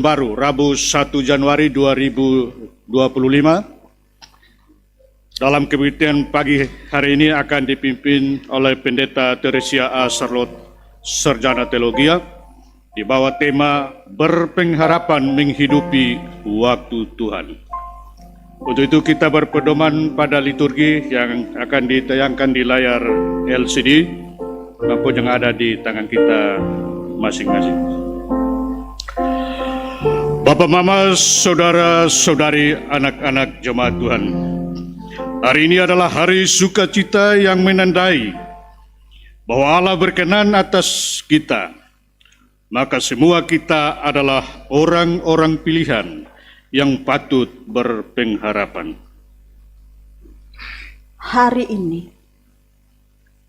baru Rabu 1 Januari 2025. Dalam kebaktian pagi hari ini akan dipimpin oleh Pendeta Teresia A. Charlotte, Sarjana Teologia, di bawah tema Berpengharapan Menghidupi Waktu Tuhan. Untuk itu kita berpedoman pada liturgi yang akan ditayangkan di layar LCD maupun yang ada di tangan kita masing-masing. Bapak, Mama, Saudara-saudari, anak-anak jemaat Tuhan, hari ini adalah hari sukacita yang menandai bahwa Allah berkenan atas kita. Maka semua kita adalah orang-orang pilihan yang patut berpengharapan. Hari ini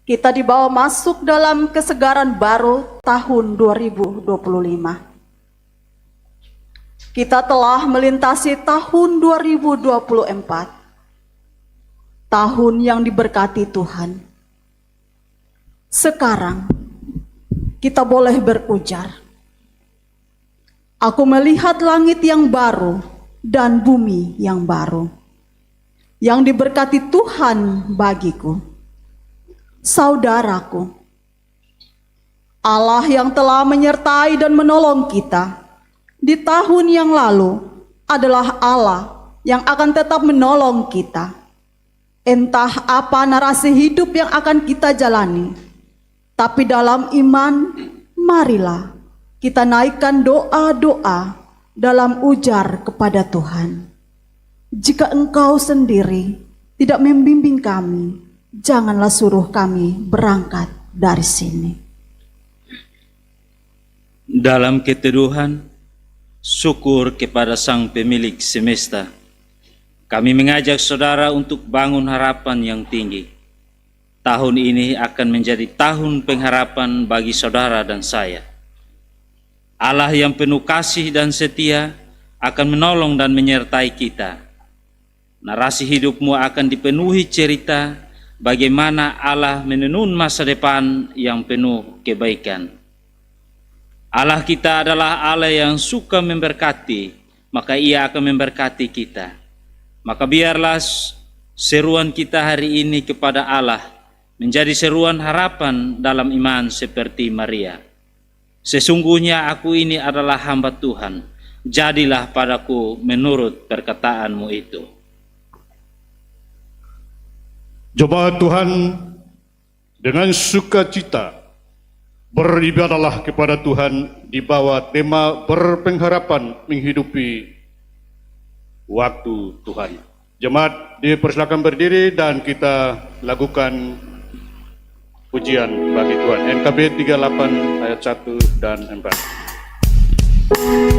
kita dibawa masuk dalam kesegaran baru tahun 2025. Kita telah melintasi tahun 2024, tahun yang diberkati Tuhan. Sekarang kita boleh berujar, aku melihat langit yang baru dan bumi yang baru, yang diberkati Tuhan bagiku. Saudaraku, Allah yang telah menyertai dan menolong kita di tahun yang lalu adalah Allah yang akan tetap menolong kita. Entah apa narasi hidup yang akan kita jalani, tapi dalam iman, marilah kita naikkan doa-doa dalam ujar kepada Tuhan. Jika Engkau sendiri tidak membimbing kami, janganlah suruh kami berangkat dari sini. Dalam keteduhan, syukur kepada Sang Pemilik semesta, kami mengajak saudara untuk bangun harapan yang tinggi. Tahun ini akan menjadi tahun pengharapan bagi saudara dan saya. Allah yang penuh kasih dan setia akan menolong dan menyertai kita. Narasi hidupmu akan dipenuhi cerita bagaimana Allah menenun masa depan yang penuh kebaikan. Allah kita adalah Allah yang suka memberkati, maka Ia akan memberkati kita. Maka biarlah seruan kita hari ini kepada Allah menjadi seruan harapan dalam iman seperti Maria. Sesungguhnya aku ini adalah hamba Tuhan, jadilah padaku menurut perkataanmu itu. Jemaat Tuhan, dengan sukacita beribadahlah kepada Tuhan di bawah tema berpengharapan menghidupi waktu Tuhan. Jemaat dipersilakan berdiri dan kita lakukan pujian bagi Tuhan. NKB 38 ayat 1 dan 4. Dan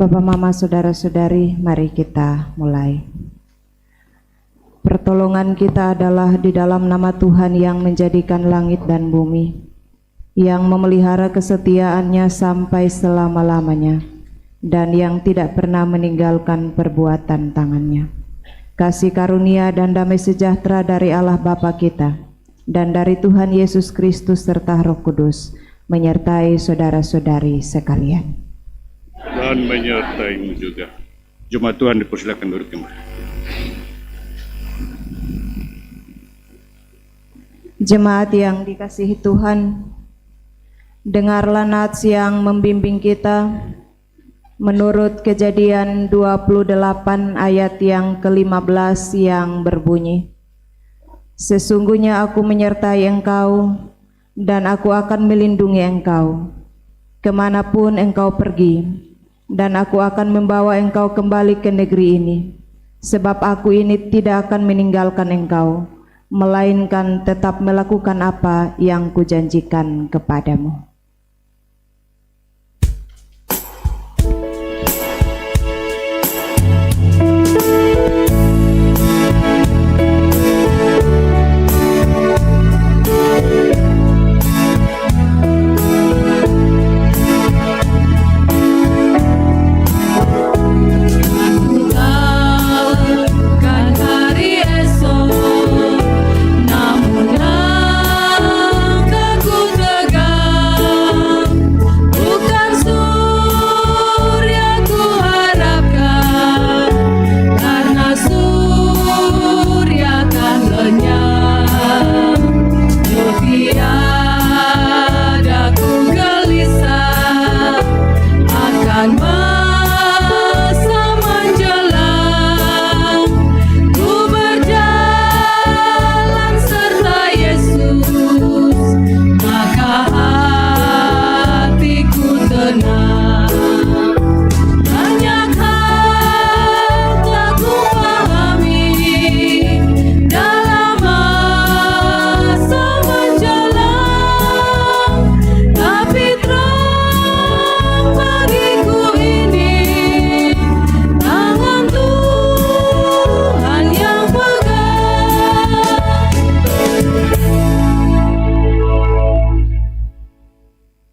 Bapak, Mama, Saudara-saudari, mari kita mulai. Pertolongan kita adalah di dalam nama Tuhan yang menjadikan langit dan bumi, yang memelihara kesetiaannya sampai selama-lamanya, dan yang tidak pernah meninggalkan perbuatan tangannya. Kasih karunia dan damai sejahtera dari Allah Bapa kita, dan dari Tuhan Yesus Kristus serta Roh Kudus, menyertai saudara-saudari sekalian. Dan menyertaimu juga. Jemaat Tuhan dipersilakan duduk kembali. Jemaat yang dikasihi Tuhan, dengarlah nats yang membimbing kita menurut Kejadian 28 ayat yang ke-15 yang berbunyi, sesungguhnya aku menyertai engkau dan aku akan melindungi engkau kemanapun engkau pergi, dan aku akan membawa engkau kembali ke negeri ini, sebab aku ini tidak akan meninggalkan engkau, melainkan tetap melakukan apa yang kujanjikan kepadamu.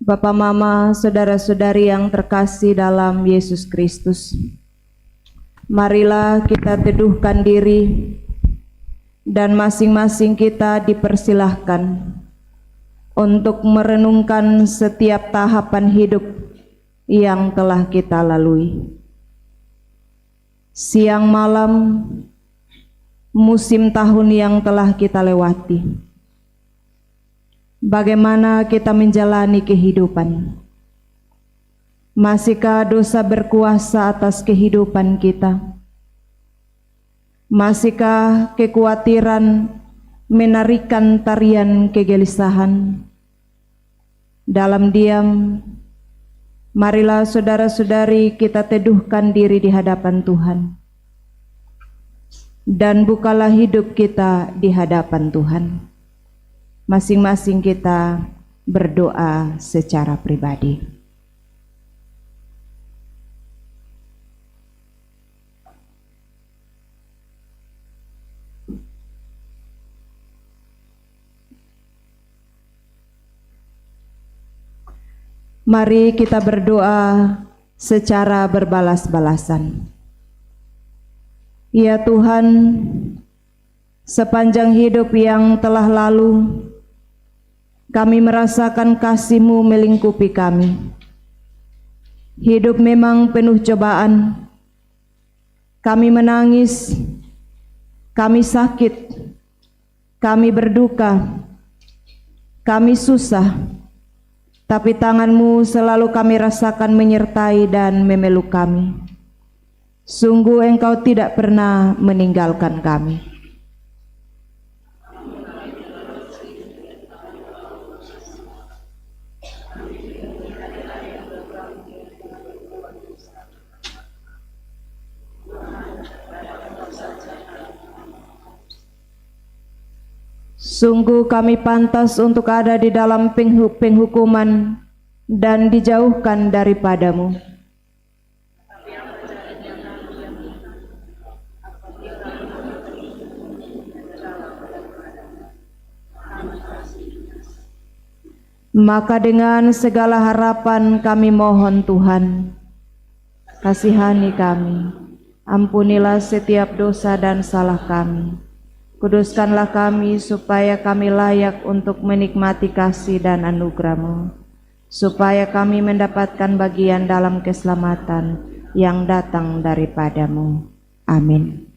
Bapak, Mama, Saudara-saudari yang terkasih dalam Yesus Kristus, marilah kita teduhkan diri dan masing-masing kita dipersilahkan untuk merenungkan setiap tahapan hidup yang telah kita lalui. Siang malam, musim tahun yang telah kita lewati. Bagaimana kita menjalani kehidupan? Masihkah dosa berkuasa atas kehidupan kita? Masihkah kekhawatiran menarikan tarian kegelisahan? Dalam diam, marilah saudara-saudari kita teduhkan diri di hadapan Tuhan, dan bukalah hidup kita di hadapan Tuhan. Masing-masing kita berdoa secara pribadi. Mari kita berdoa secara berbalas-balasan. Ya Tuhan, sepanjang hidup yang telah lalu, kami merasakan kasih-Mu melingkupi kami. Hidup memang penuh cobaan. Kami menangis, kami sakit, kami berduka, kami susah. Tapi tangan-Mu selalu kami rasakan menyertai dan memeluk kami. Sungguh Engkau tidak pernah meninggalkan kami. Sungguh kami pantas untuk ada di dalam penghukuman dan dijauhkan daripada-Mu. Maka dengan segala harapan kami mohon Tuhan, kasihani kami, ampunilah setiap dosa dan salah kami. Kuduskanlah kami supaya kami layak untuk menikmati kasih dan anugerah-Mu, supaya kami mendapatkan bagian dalam keselamatan yang datang daripada-Mu. Amin.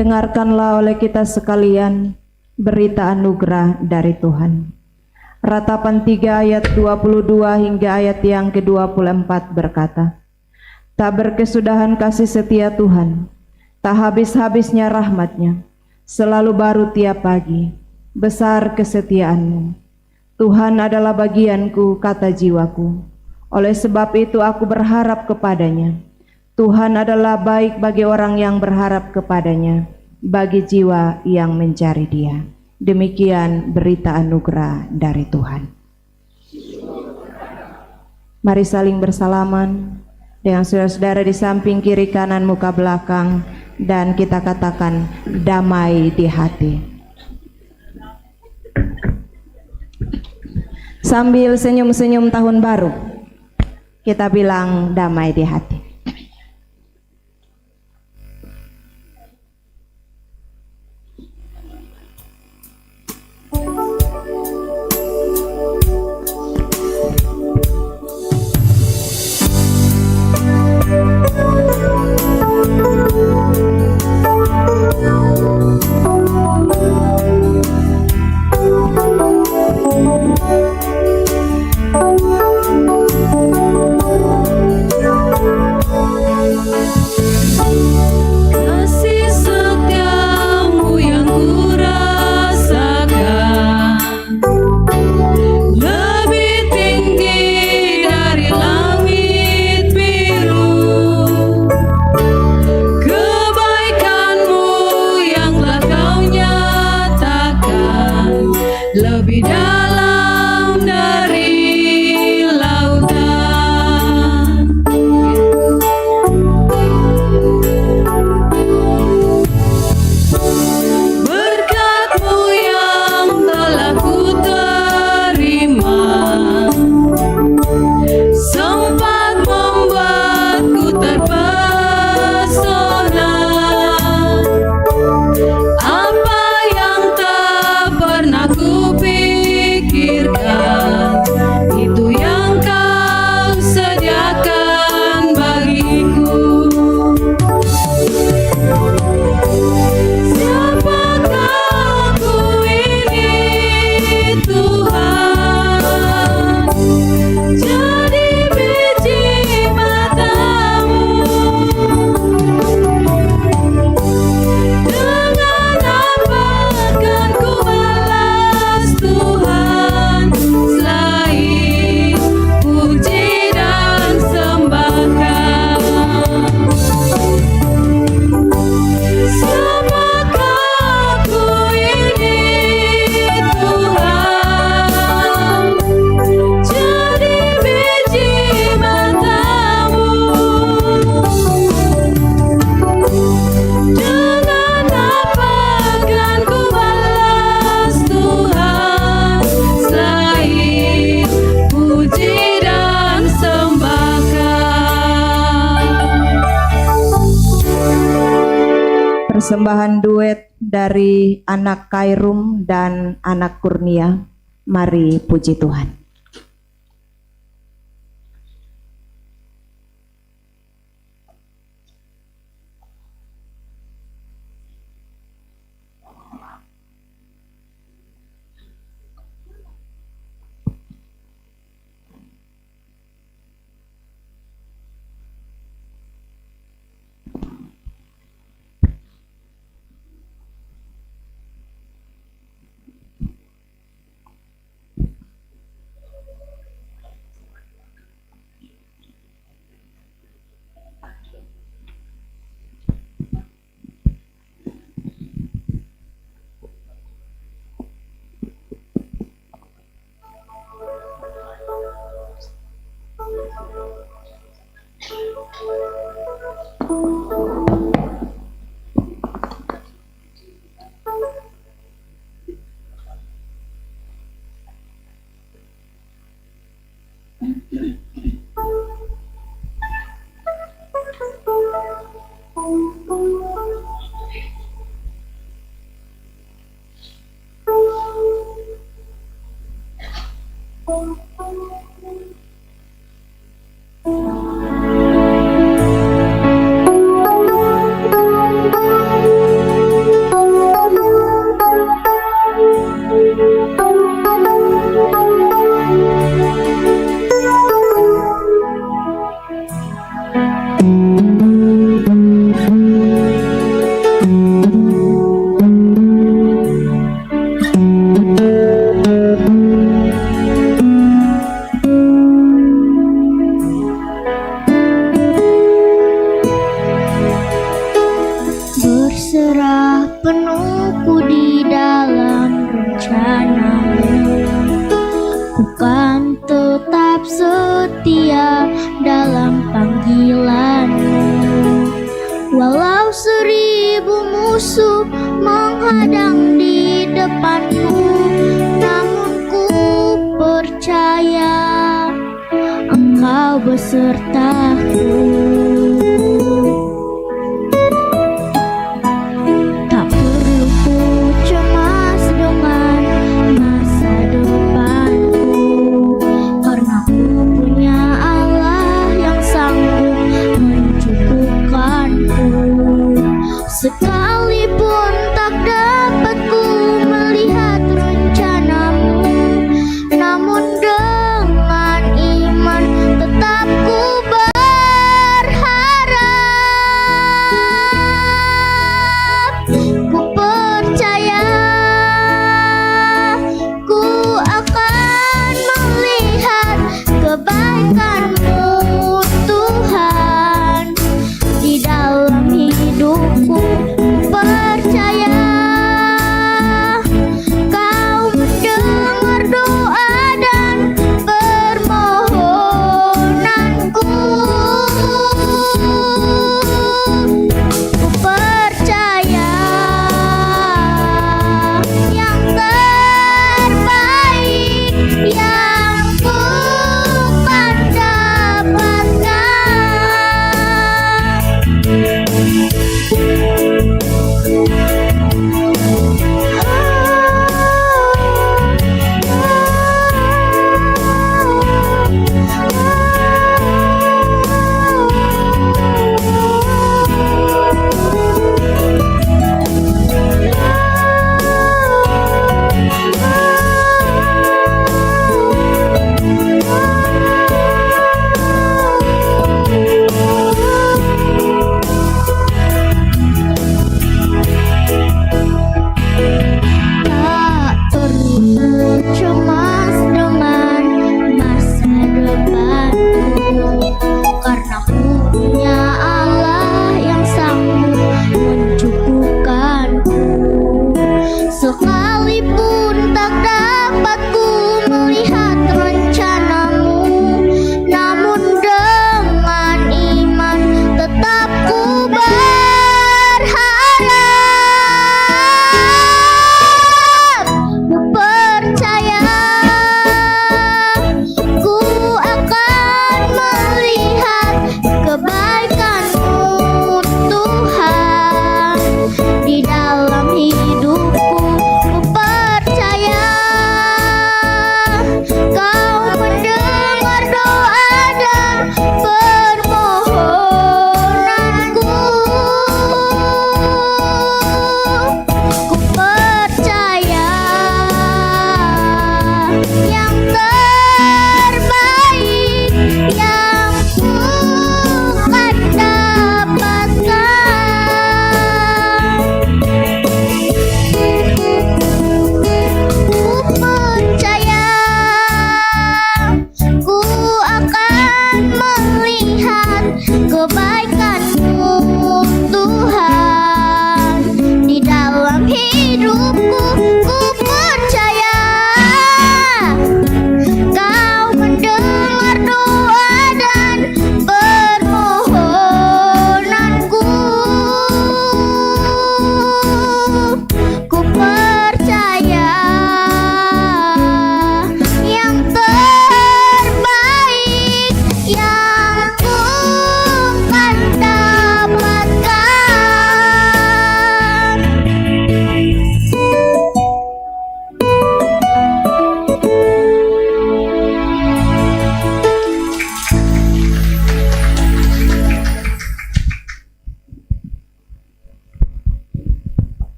Dengarkanlah oleh kita sekalian berita anugerah dari Tuhan. Ratapan 3 ayat 22 hingga ayat yang ke-24 berkata, tak berkesudahan kasih setia Tuhan, tak habis-habisnya rahmat-Nya, selalu baru tiap pagi, besar kesetiaan-Mu. Tuhan adalah bagianku, kata jiwaku, oleh sebab itu aku berharap kepadanya. Tuhan adalah baik bagi orang yang berharap kepadanya, bagi jiwa yang mencari Dia. Demikian berita anugerah dari Tuhan. Mari saling bersalaman dengan saudara-saudara di samping kiri kanan muka belakang, dan kita katakan damai di hati. Sambil senyum-senyum tahun baru, kita bilang damai di hati. persembahan duet dari anak Kairum dan anak Kurnia. Mari puji Tuhan. Berserah penuhku di dalam rencanamu, ku kan tetap setia dalam panggilanmu. Walau 1000 musuh menghadang di depanku, namun ku percaya Engkau besertaku. Tak perlu ku cemas dengan masa depanku, karena ku punya Allah yang sanggup mencukupkanku. Sekalipun tak dapat ku melihat rencanamu, namun dengan iman tetap ku berharap.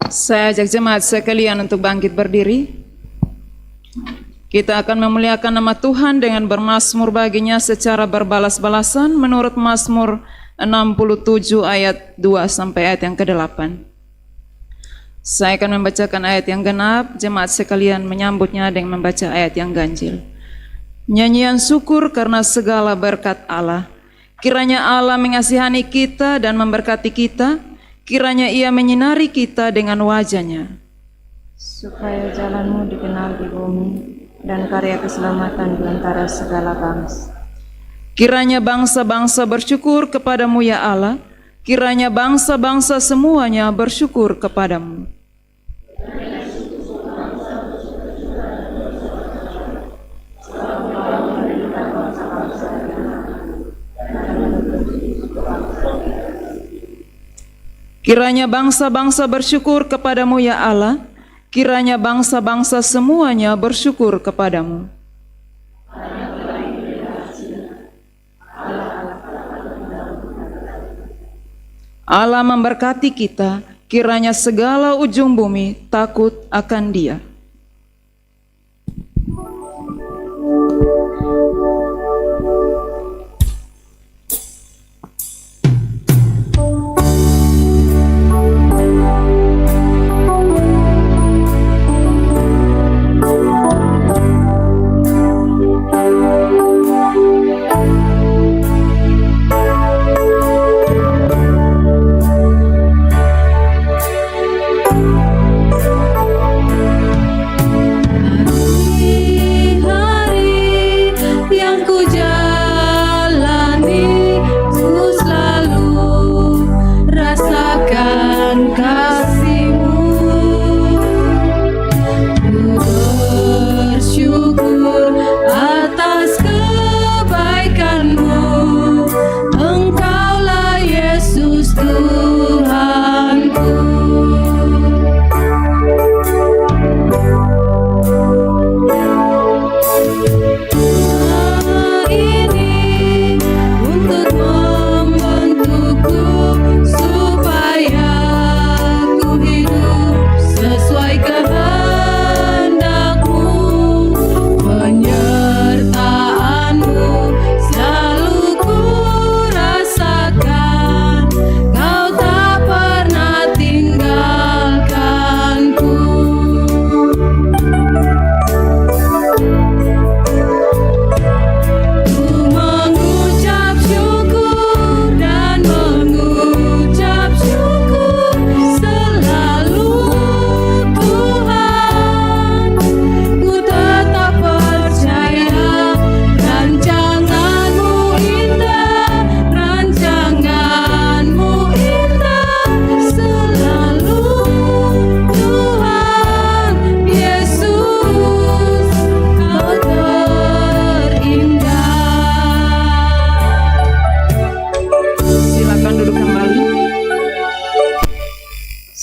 Saya ajak jemaat sekalian untuk bangkit berdiri. Kita akan memuliakan nama Tuhan dengan bermazmur baginya secara berbalas-balasan menurut Mazmur 67 ayat 2 sampai ayat yang ke-8. Saya akan membacakan ayat yang genap, jemaat sekalian menyambutnya dengan membaca ayat yang ganjil. Nyanyian syukur karena segala berkat Allah. Kiranya Allah mengasihani kita dan memberkati kita, kiranya Ia menyinari kita dengan wajah-Nya, supaya jalanmu dikenal di bumi dan karya keselamatan di antara segala bangsa. Kiranya bangsa-bangsa bersyukur kepadamu ya Allah, kiranya bangsa-bangsa semuanya bersyukur kepadamu. Kiranya bangsa-bangsa bersyukur kepadamu ya Allah, kiranya bangsa-bangsa semuanya bersyukur kepadamu. Allah memberkati kita, kiranya segala ujung bumi takut akan Dia.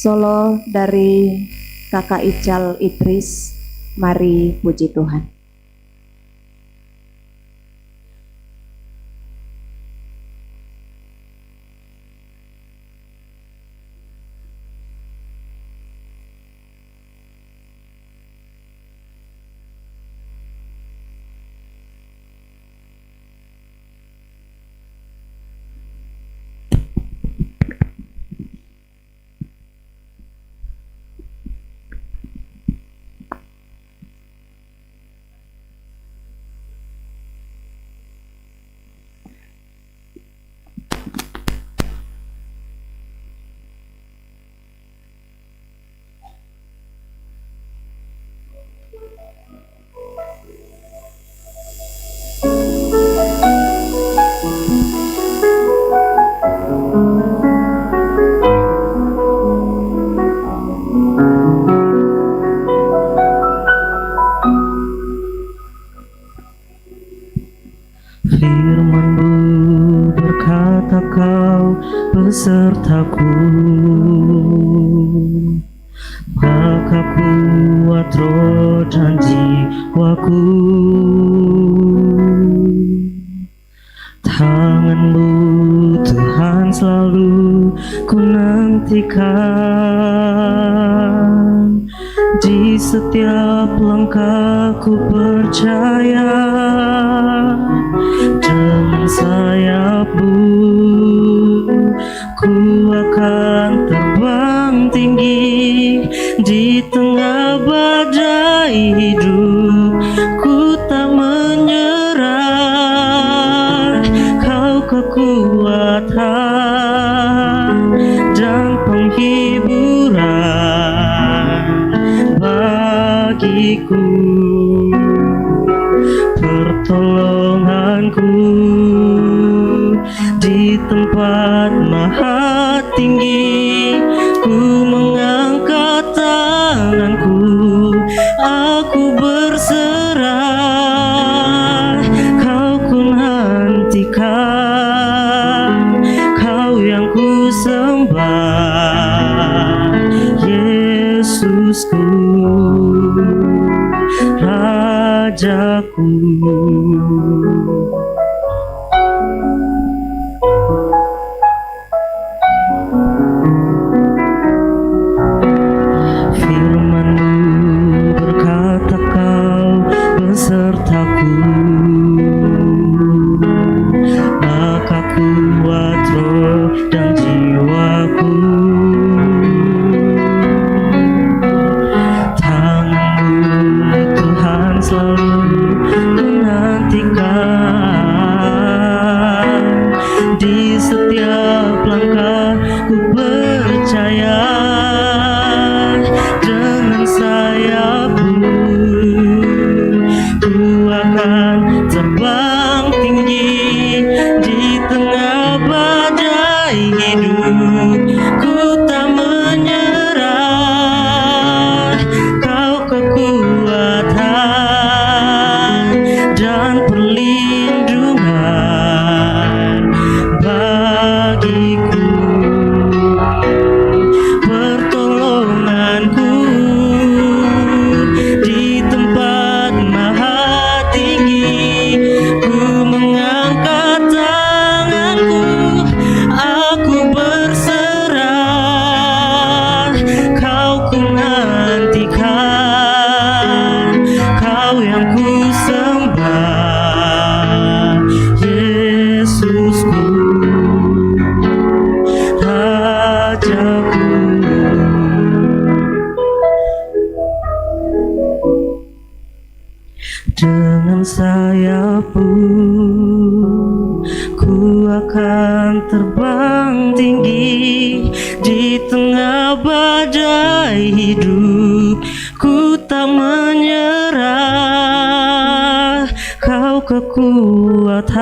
Solo dari Kakak Ical Idris, mari puji Tuhan. Firman-Mu berkata Kau besertaku, maka kuat roh dan jiwaku. Tangan-Mu Tuhan selalu ku nantikan, setiap langkahku percaya dengan sayapmu ku akan terbang tinggi di tengah badai hidup. Ku tak menyerah, kau kekuatan dan penghiburan bagiku, pertolonganku di tempat maha tinggi. Ku mengangkat tanganku, aku berserah, kau ku nantikan, kau yang ku sembah, Yesusku, Rajaku. Firman-Mu berkata kau besertaku, maka kuat roh dan jiwaku. Tangan-Mu Tuhan selalu ku nantikan, di setiap langkah ku percaya dengan sayapmu ku akan terbang tinggi di tengah badai hidup. Ku tak menyerah, kau kekuatan dan perlindungan bagiku, pertolonganku di tempat maha tinggi. Ku mengangkat tanganku, aku berserah, kau ku nantikan, kau yang ku sembah, Yesusku, Rajaku. Dengan sayapmu ku akan terbang tinggi di tengah badai hidup. Ku tak menyerah, kau kekuatan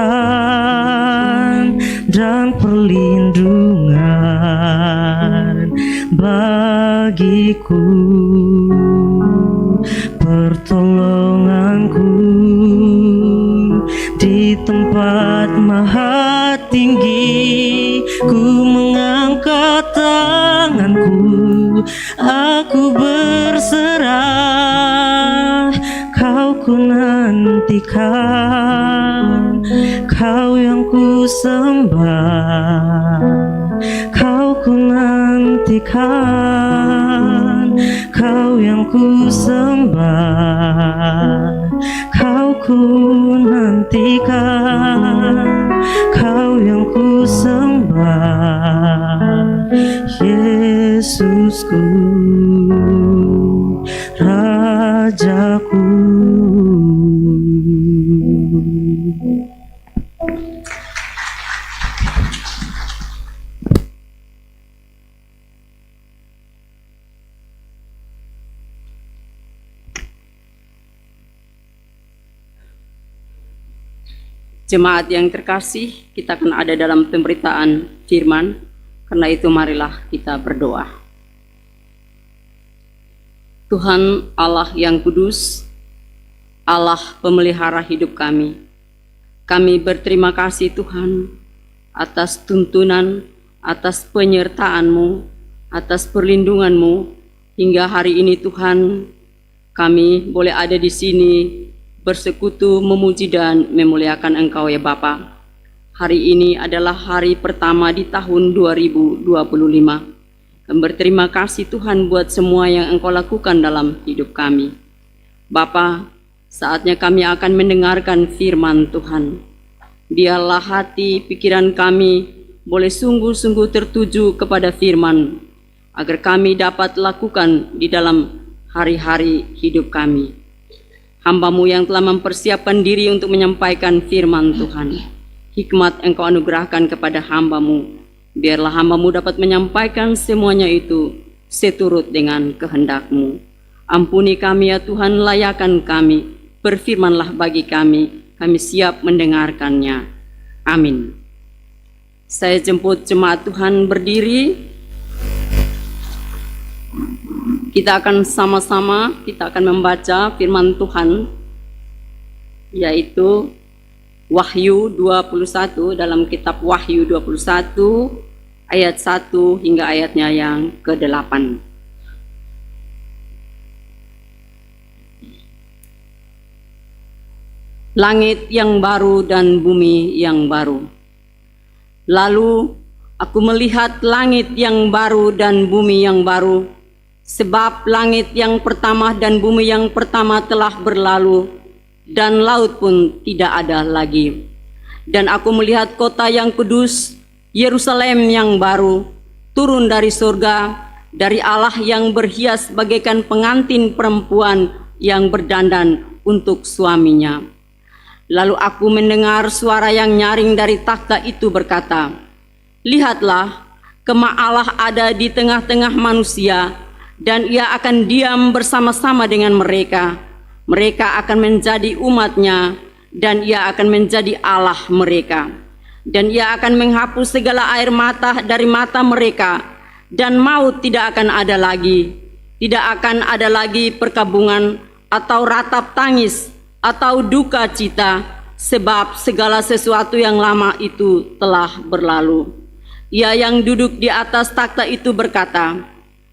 dan perlindungan bagiku, pertolonganku di tempat maha tinggi. Ku mengangkat tanganku, aku berserah, kau ku nantikan, kau yang ku sembah, kau ku nantikan, kau yang ku sembah, kau ku nantikan, kau yang ku sembah, Yesusku, Rajaku. Jemaat yang terkasih, kita akan ada dalam pemberitaan firman. Karena itu marilah kita berdoa. Tuhan Allah yang kudus, Allah pemelihara hidup kami. Kami berterima kasih Tuhan atas tuntunan, atas penyertaan-Mu, atas perlindungan-Mu. Hingga hari ini Tuhan, kami boleh ada di sini bersekutu memuji dan memuliakan Engkau ya Bapa. Hari ini adalah hari pertama di tahun 2025. Kami berterima kasih Tuhan buat semua yang Engkau lakukan dalam hidup kami. Bapa, saatnya kami akan mendengarkan firman Tuhan. Biarlah hati, pikiran kami boleh sungguh-sungguh tertuju kepada firman, agar kami dapat lakukan di dalam hari-hari hidup kami. Hamba-Mu yang telah mempersiapkan diri untuk menyampaikan firman Tuhan, hikmat Engkau anugerahkan kepada hamba-Mu. Biarlah hamba-Mu dapat menyampaikan semuanya itu seturut dengan kehendak-Mu. Ampuni kami ya Tuhan, layakan kami, berfirmanlah bagi kami siap mendengarkannya. Amin. Saya jemput jemaat Tuhan berdiri. Kita akan membaca firman Tuhan, yaitu Wahyu 21, dalam kitab Wahyu 21 ayat 1 hingga ayatnya yang ke-8. Langit yang baru dan bumi yang baru. Lalu aku melihat langit yang baru dan bumi yang baru, sebab langit yang pertama dan bumi yang pertama telah berlalu, dan laut pun tidak ada lagi. Dan aku melihat kota yang kudus, Yerusalem yang baru, turun dari surga, dari Allah yang berhias bagaikan pengantin perempuan yang berdandan untuk suaminya. Lalu aku mendengar suara yang nyaring dari takhta itu berkata, "Lihatlah, kemah Allah ada di tengah-tengah manusia, dan ia akan diam bersama-sama dengan mereka. Mereka akan menjadi umat-Nya, dan ia akan menjadi Allah mereka. Dan ia akan menghapus segala air mata dari mata mereka, dan maut tidak akan ada lagi. Tidak akan ada lagi perkabungan, atau ratap tangis, atau duka cita, sebab segala sesuatu yang lama itu telah berlalu." Ia yang duduk di atas takhta itu berkata,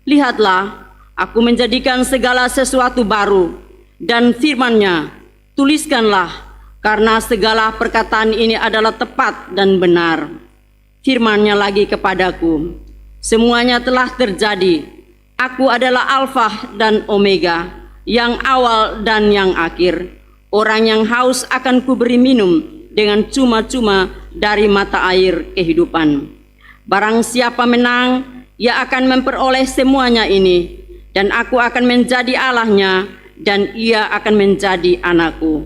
"Lihatlah, aku menjadikan segala sesuatu baru." Dan firman-Nya, "Tuliskanlah, karena segala perkataan ini adalah tepat dan benar." Firman-Nya lagi kepadaku, "Semuanya telah terjadi. Aku adalah Alfa dan Omega, yang awal dan yang akhir. Orang yang haus akan kuberi minum dengan cuma-cuma dari mata air kehidupan. Barang siapa menang, ia akan memperoleh semuanya ini, dan aku akan menjadi Allahnya, dan ia akan menjadi anakku.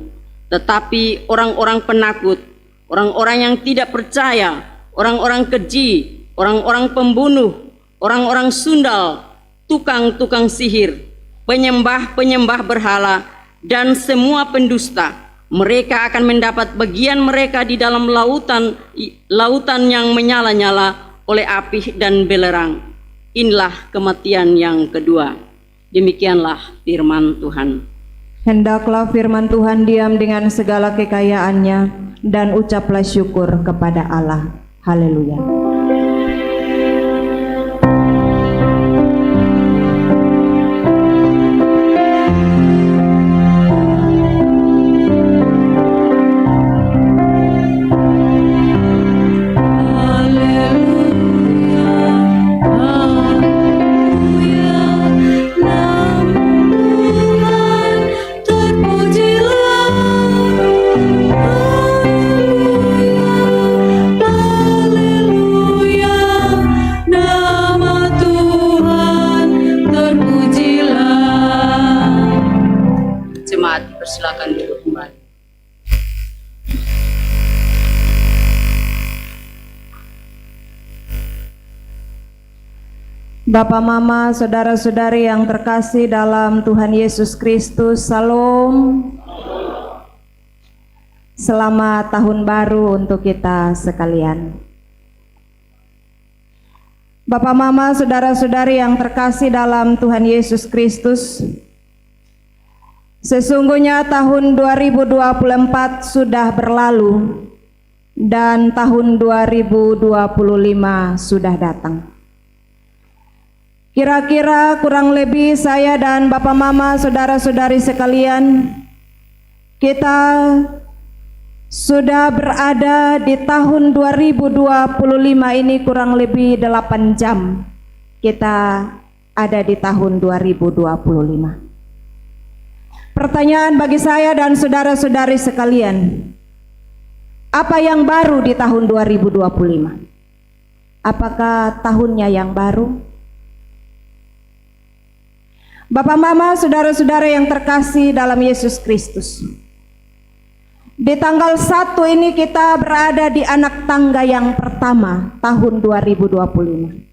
Tetapi orang-orang penakut, orang-orang yang tidak percaya, orang-orang keji, orang-orang pembunuh, orang-orang sundal, tukang-tukang sihir, penyembah-penyembah berhala, dan semua pendusta, mereka akan mendapat bagian mereka di dalam lautan yang menyala-nyala oleh api dan belerang. Inilah kematian yang kedua." Demikianlah firman Tuhan. Hendaklah firman Tuhan diam dengan segala kekayaannya, dan ucaplah syukur kepada Allah. Haleluya. Silakan duduk kembali. Bapak, Mama, saudara-saudari yang terkasih dalam Tuhan Yesus Kristus, Salam. Selamat tahun baru untuk kita sekalian. Bapak, Mama, saudara-saudari yang terkasih dalam Tuhan Yesus Kristus, sesungguhnya tahun 2024 sudah berlalu dan tahun 2025 sudah datang. Kira-kira kurang lebih saya dan Bapak Mama, saudara-saudari sekalian, kita sudah berada di tahun 2025 ini kurang lebih 8 jam kita ada di tahun 2025. Pertanyaan bagi saya dan saudara-saudari sekalian, apa yang baru di tahun 2025? Apakah tahunnya yang baru? Bapak, Mama, saudara-saudara yang terkasih dalam Yesus Kristus, di tanggal 1 ini kita berada di anak tangga yang pertama tahun 2025.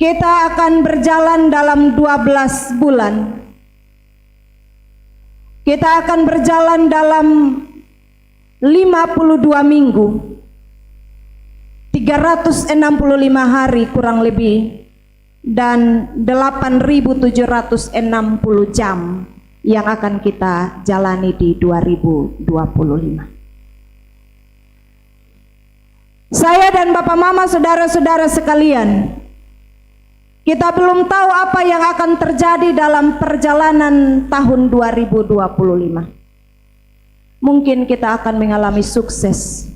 Kita akan berjalan dalam 12 bulan. Kita akan berjalan dalam 52 minggu, 365 hari kurang lebih, dan 8.760 jam yang akan kita jalani di 2025. Saya dan Bapak Mama, saudara-saudara sekalian, kita belum tahu apa yang akan terjadi dalam perjalanan tahun 2025. Mungkin kita akan mengalami sukses,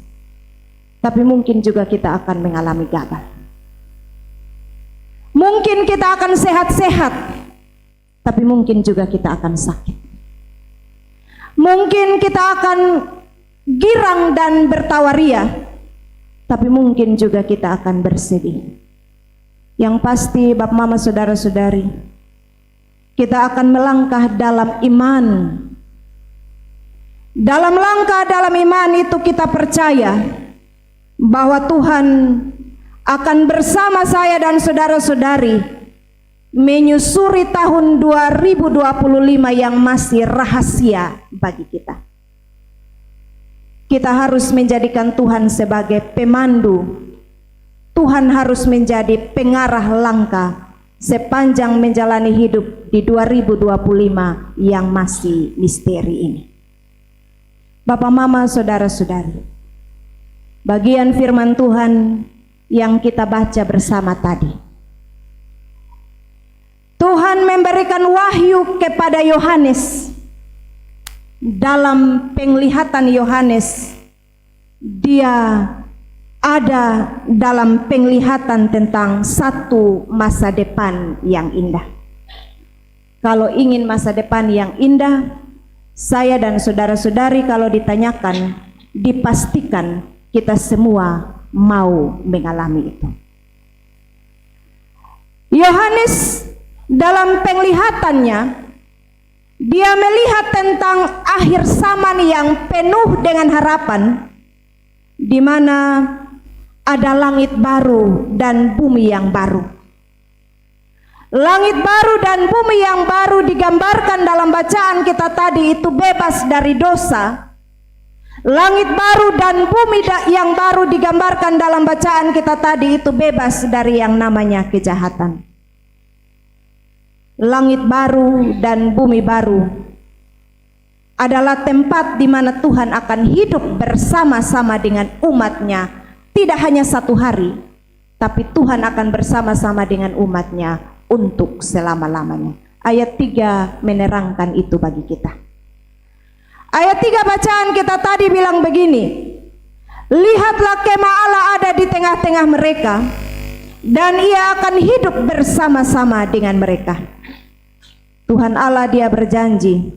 tapi mungkin juga kita akan mengalami gagal. Mungkin kita akan sehat-sehat, tapi mungkin juga kita akan sakit. Mungkin kita akan girang dan bertawaria, tapi mungkin juga kita akan bersedih. Yang pasti Bapak, Mama, saudara-saudari, kita akan melangkah dalam iman. Dalam langkah dalam iman itu kita percaya bahwa Tuhan akan bersama saya dan saudara-saudari menyusuri tahun 2025 yang masih rahasia bagi kita. Kita harus menjadikan Tuhan sebagai pemandu. Tuhan harus menjadi pengarah langkah sepanjang menjalani hidup di 2025 yang masih misteri ini. Bapak, Mama, saudara-saudari, bagian firman Tuhan yang kita baca bersama tadi, Tuhan memberikan wahyu kepada Yohanes. Dalam penglihatan Yohanes, dia ada dalam penglihatan tentang satu masa depan yang indah. Kalau ingin masa depan yang indah, saya dan saudara-saudari kalau ditanyakan, dipastikan kita semua mau mengalami itu. Yohanes dalam penglihatannya, dia melihat tentang akhir zaman yang penuh dengan harapan, di mana ada langit baru dan bumi yang baru. Langit baru dan bumi yang baru digambarkan dalam bacaan kita tadi itu bebas dari dosa. Langit baru dan bumi yang baru digambarkan dalam bacaan kita tadi itu bebas dari yang namanya kejahatan. Langit baru dan bumi baru adalah tempat di mana Tuhan akan hidup bersama-sama dengan umatnya, tidak hanya satu hari, tapi Tuhan akan bersama-sama dengan umatnya untuk selama-lamanya. Ayat 3 menerangkan itu bagi kita. Ayat 3 bacaan kita tadi bilang begini, lihatlah kemah Allah ada di tengah-tengah mereka, dan ia akan hidup bersama-sama dengan mereka. Tuhan Allah, dia berjanji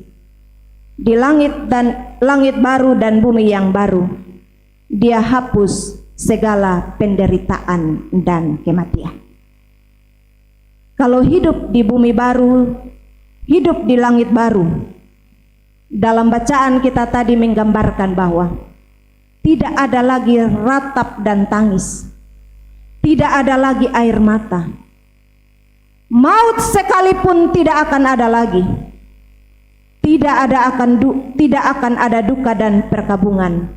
di langit baru dan bumi yang baru, dia hapus segala penderitaan dan kematian. Kalau hidup di bumi baru, hidup di langit baru, dalam bacaan kita tadi menggambarkan bahwa tidak ada lagi ratap dan tangis, tidak ada lagi air mata, maut sekalipun tidak akan ada lagi, tidak akan ada duka dan perkabungan,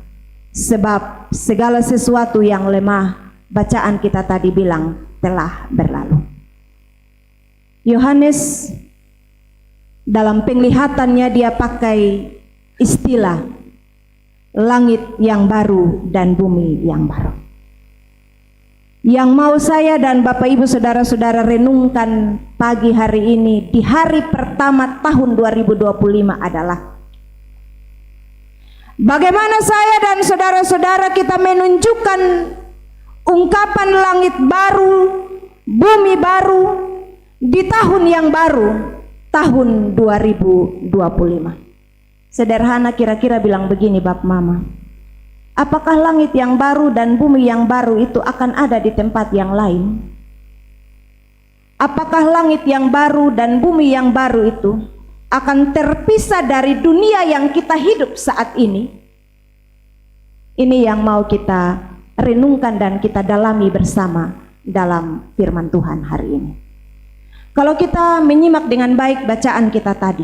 sebab segala sesuatu yang lemah, bacaan kita tadi bilang, telah berlalu. Yohanes dalam penglihatannya dia pakai istilah langit yang baru dan bumi yang baru. Yang mau saya dan Bapak Ibu saudara-saudara renungkan pagi hari ini di hari pertama tahun 2025 adalah bagaimana saya dan saudara-saudara kita menunjukkan ungkapan langit baru, bumi baru di tahun yang baru, tahun 2025. Sederhana kira-kira bilang begini Bapak Mama, apakah langit yang baru dan bumi yang baru itu akan ada di tempat yang lain? Apakah langit yang baru dan bumi yang baru itu akan terpisah dari dunia yang kita hidup saat ini? Ini yang mau kita renungkan dan kita dalami bersama dalam firman Tuhan hari ini. Kalau kita menyimak dengan baik bacaan kita tadi,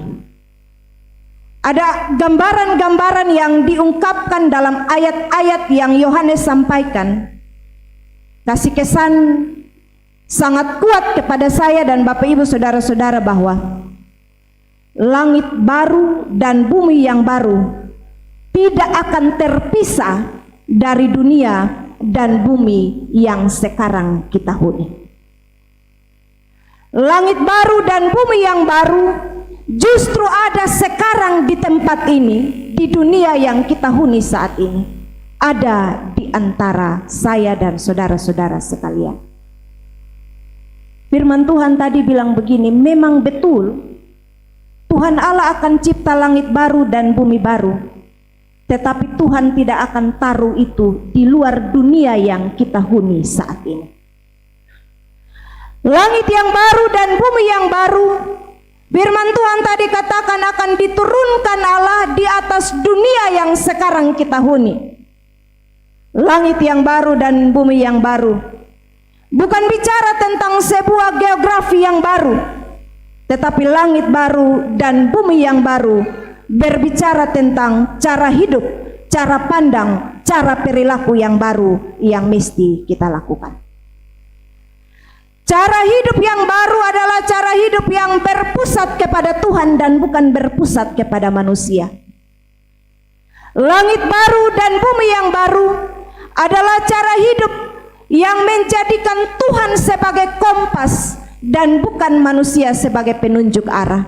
ada gambaran-gambaran yang diungkapkan dalam ayat-ayat yang Yohanes sampaikan. Kasih kesan sangat kuat kepada saya dan Bapak Ibu Saudara-saudara bahwa langit baru dan bumi yang baru tidak akan terpisah dari dunia dan bumi yang sekarang kita huni. Langit baru dan bumi yang baru justru ada sekarang di tempat ini, di dunia yang kita huni saat ini, ada di antara saya dan saudara-saudara sekalian. Firman Tuhan tadi bilang begini, memang betul Tuhan Allah akan cipta langit baru dan bumi baru, tetapi Tuhan tidak akan taruh itu di luar dunia yang kita huni saat ini. Langit yang baru dan bumi yang baru, firman Tuhan tadi katakan akan diturunkan Allah di atas dunia yang sekarang kita huni. Langit yang baru dan bumi yang baru bukan bicara tentang sebuah geografi yang baru, tetapi langit baru dan bumi yang baru berbicara tentang cara hidup, cara pandang, cara perilaku yang baru yang mesti kita lakukan. Cara hidup yang baru adalah cara hidup yang berpusat kepada Tuhan dan bukan berpusat kepada manusia. Langit baru dan bumi yang baru adalah cara hidup yang menjadikan Tuhan sebagai kompas dan bukan manusia sebagai penunjuk arah.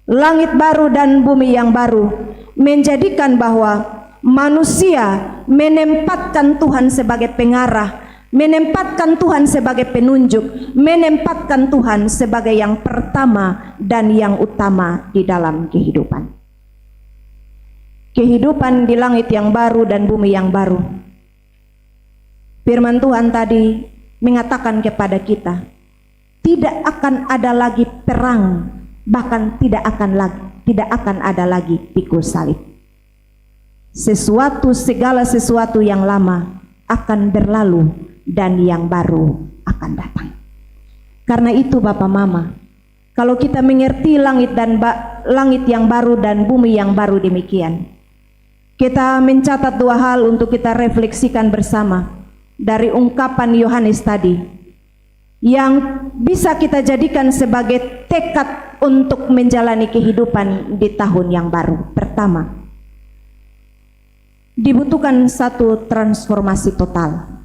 Langit baru dan bumi yang baru menjadikan bahwa manusia menempatkan Tuhan sebagai pengarah, menempatkan Tuhan sebagai penunjuk, menempatkan Tuhan sebagai yang pertama dan yang utama di dalam kehidupan. Kehidupan di langit yang baru dan bumi yang baru. Firman Tuhan tadi mengatakan kepada kita, tidak akan ada lagi perang, bahkan tidak akan ada lagi pikul salib. Segala sesuatu yang lama akan berlalu dan yang baru akan datang. Karena itu Bapak Mama, kalau kita mengerti langit yang baru dan bumi yang baru demikian, kita mencatat dua hal untuk kita refleksikan bersama dari ungkapan Yohanes tadi, yang bisa kita jadikan sebagai tekad untuk menjalani kehidupan di tahun yang baru. Pertama, dibutuhkan satu transformasi total.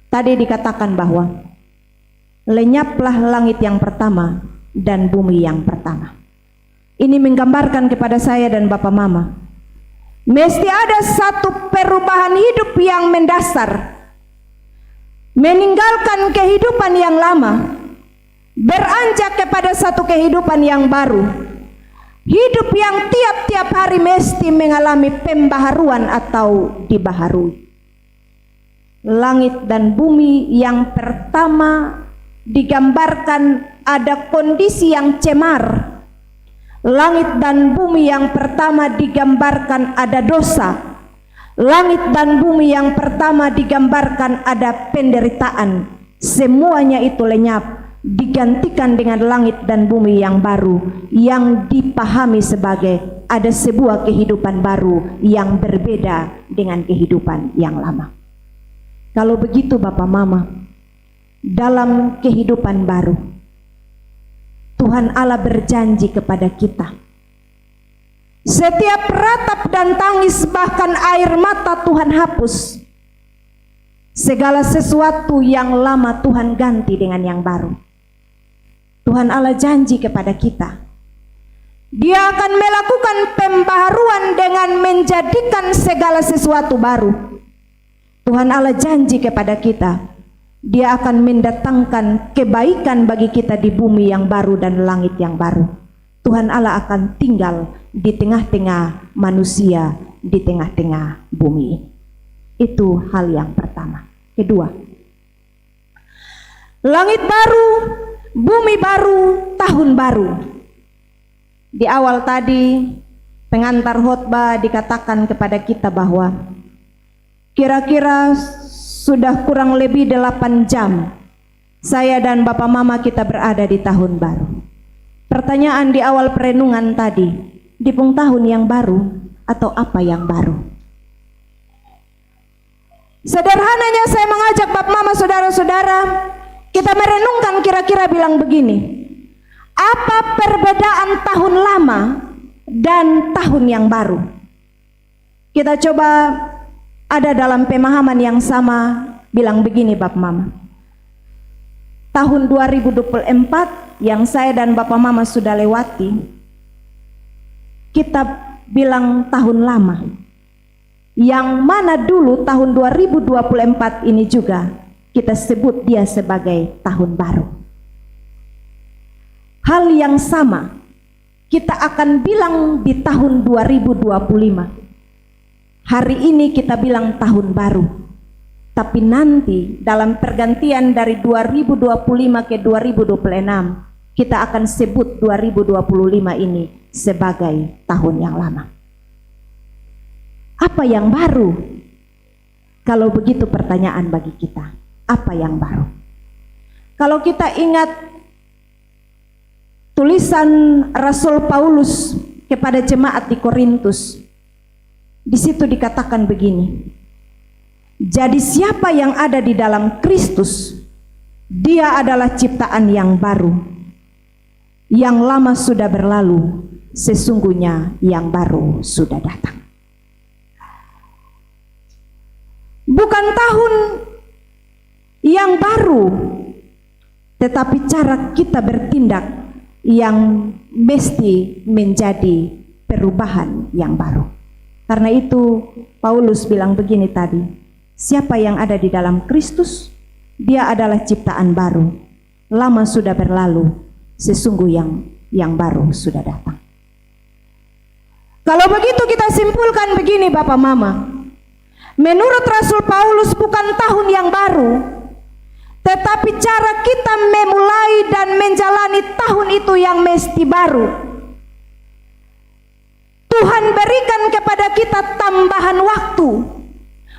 Tadi dikatakan bahwa lenyaplah langit yang pertama dan bumi yang pertama. Ini menggambarkan kepada saya dan Bapak Mama, mesti ada satu perubahan hidup yang mendasar, meninggalkan kehidupan yang lama, beranjak kepada satu kehidupan yang baru, hidup yang tiap-tiap hari mesti mengalami pembaharuan atau dibaharui. Langit dan bumi yang pertama digambarkan ada kondisi yang cemar. Langit dan bumi yang pertama digambarkan ada dosa. Langit dan bumi yang pertama digambarkan ada penderitaan. Semuanya itu lenyap, digantikan dengan langit dan bumi yang baru, yang dipahami sebagai ada sebuah kehidupan baru yang berbeda dengan kehidupan yang lama. Kalau begitu Bapak Mama, dalam kehidupan baru, Tuhan Allah berjanji kepada kita, setiap ratap dan tangis bahkan air mata Tuhan hapus. Segala sesuatu yang lama Tuhan ganti dengan yang baru. Tuhan Allah janji kepada kita, Dia akan melakukan pembaharuan dengan menjadikan segala sesuatu baru. Tuhan Allah janji kepada kita, Dia akan mendatangkan kebaikan bagi kita di bumi yang baru dan langit yang baru. Tuhan Allah akan tinggal di tengah-tengah manusia, di tengah-tengah bumi ini. Itu hal yang pertama. Kedua, langit baru, bumi baru, tahun baru. Di awal tadi pengantar khotbah dikatakan kepada kita bahwa kira-kira sudah kurang lebih 8 jam saya dan Bapak Mama kita berada di tahun baru. Pertanyaan di awal perenungan tadi, di tahun yang baru atau apa yang baru? Sederhananya saya mengajak Bapak Mama, saudara-saudara, kita merenungkan kira-kira bilang begini, apa perbedaan tahun lama dan tahun yang baru? Kita coba ada dalam pemahaman yang sama, bilang begini Bapak Mama. Tahun 2024 yang saya dan Bapak Mama sudah lewati, kita bilang tahun lama. Yang mana dulu tahun 2024 ini juga kita sebut dia sebagai tahun baru. Hal yang sama kita akan bilang di tahun 2025. Hari ini kita bilang tahun baru, tapi nanti dalam pergantian dari 2025 ke 2026 kita akan sebut 2025 ini sebagai tahun yang lama. Apa yang baru? Kalau begitu pertanyaan bagi kita, apa yang baru? Kalau kita ingat tulisan Rasul Paulus kepada jemaat di Korintus, di situ dikatakan begini, jadi siapa yang ada di dalam Kristus, dia adalah ciptaan yang baru. Yang lama sudah berlalu, sesungguhnya yang baru sudah datang. Bukan tahun yang baru, tetapi cara kita bertindak yang mesti menjadi perubahan yang baru. Karena itu Paulus bilang begini tadi, siapa yang ada di dalam Kristus, dia adalah ciptaan baru. Lama sudah berlalu, sesungguh yang baru sudah datang. Kalau begitu kita simpulkan begini Bapak Mama, menurut Rasul Paulus bukan tahun yang baru, tetapi cara kita memulai dan menjalani tahun itu yang mesti baru. Tuhan berikan kepada kita tambahan waktu.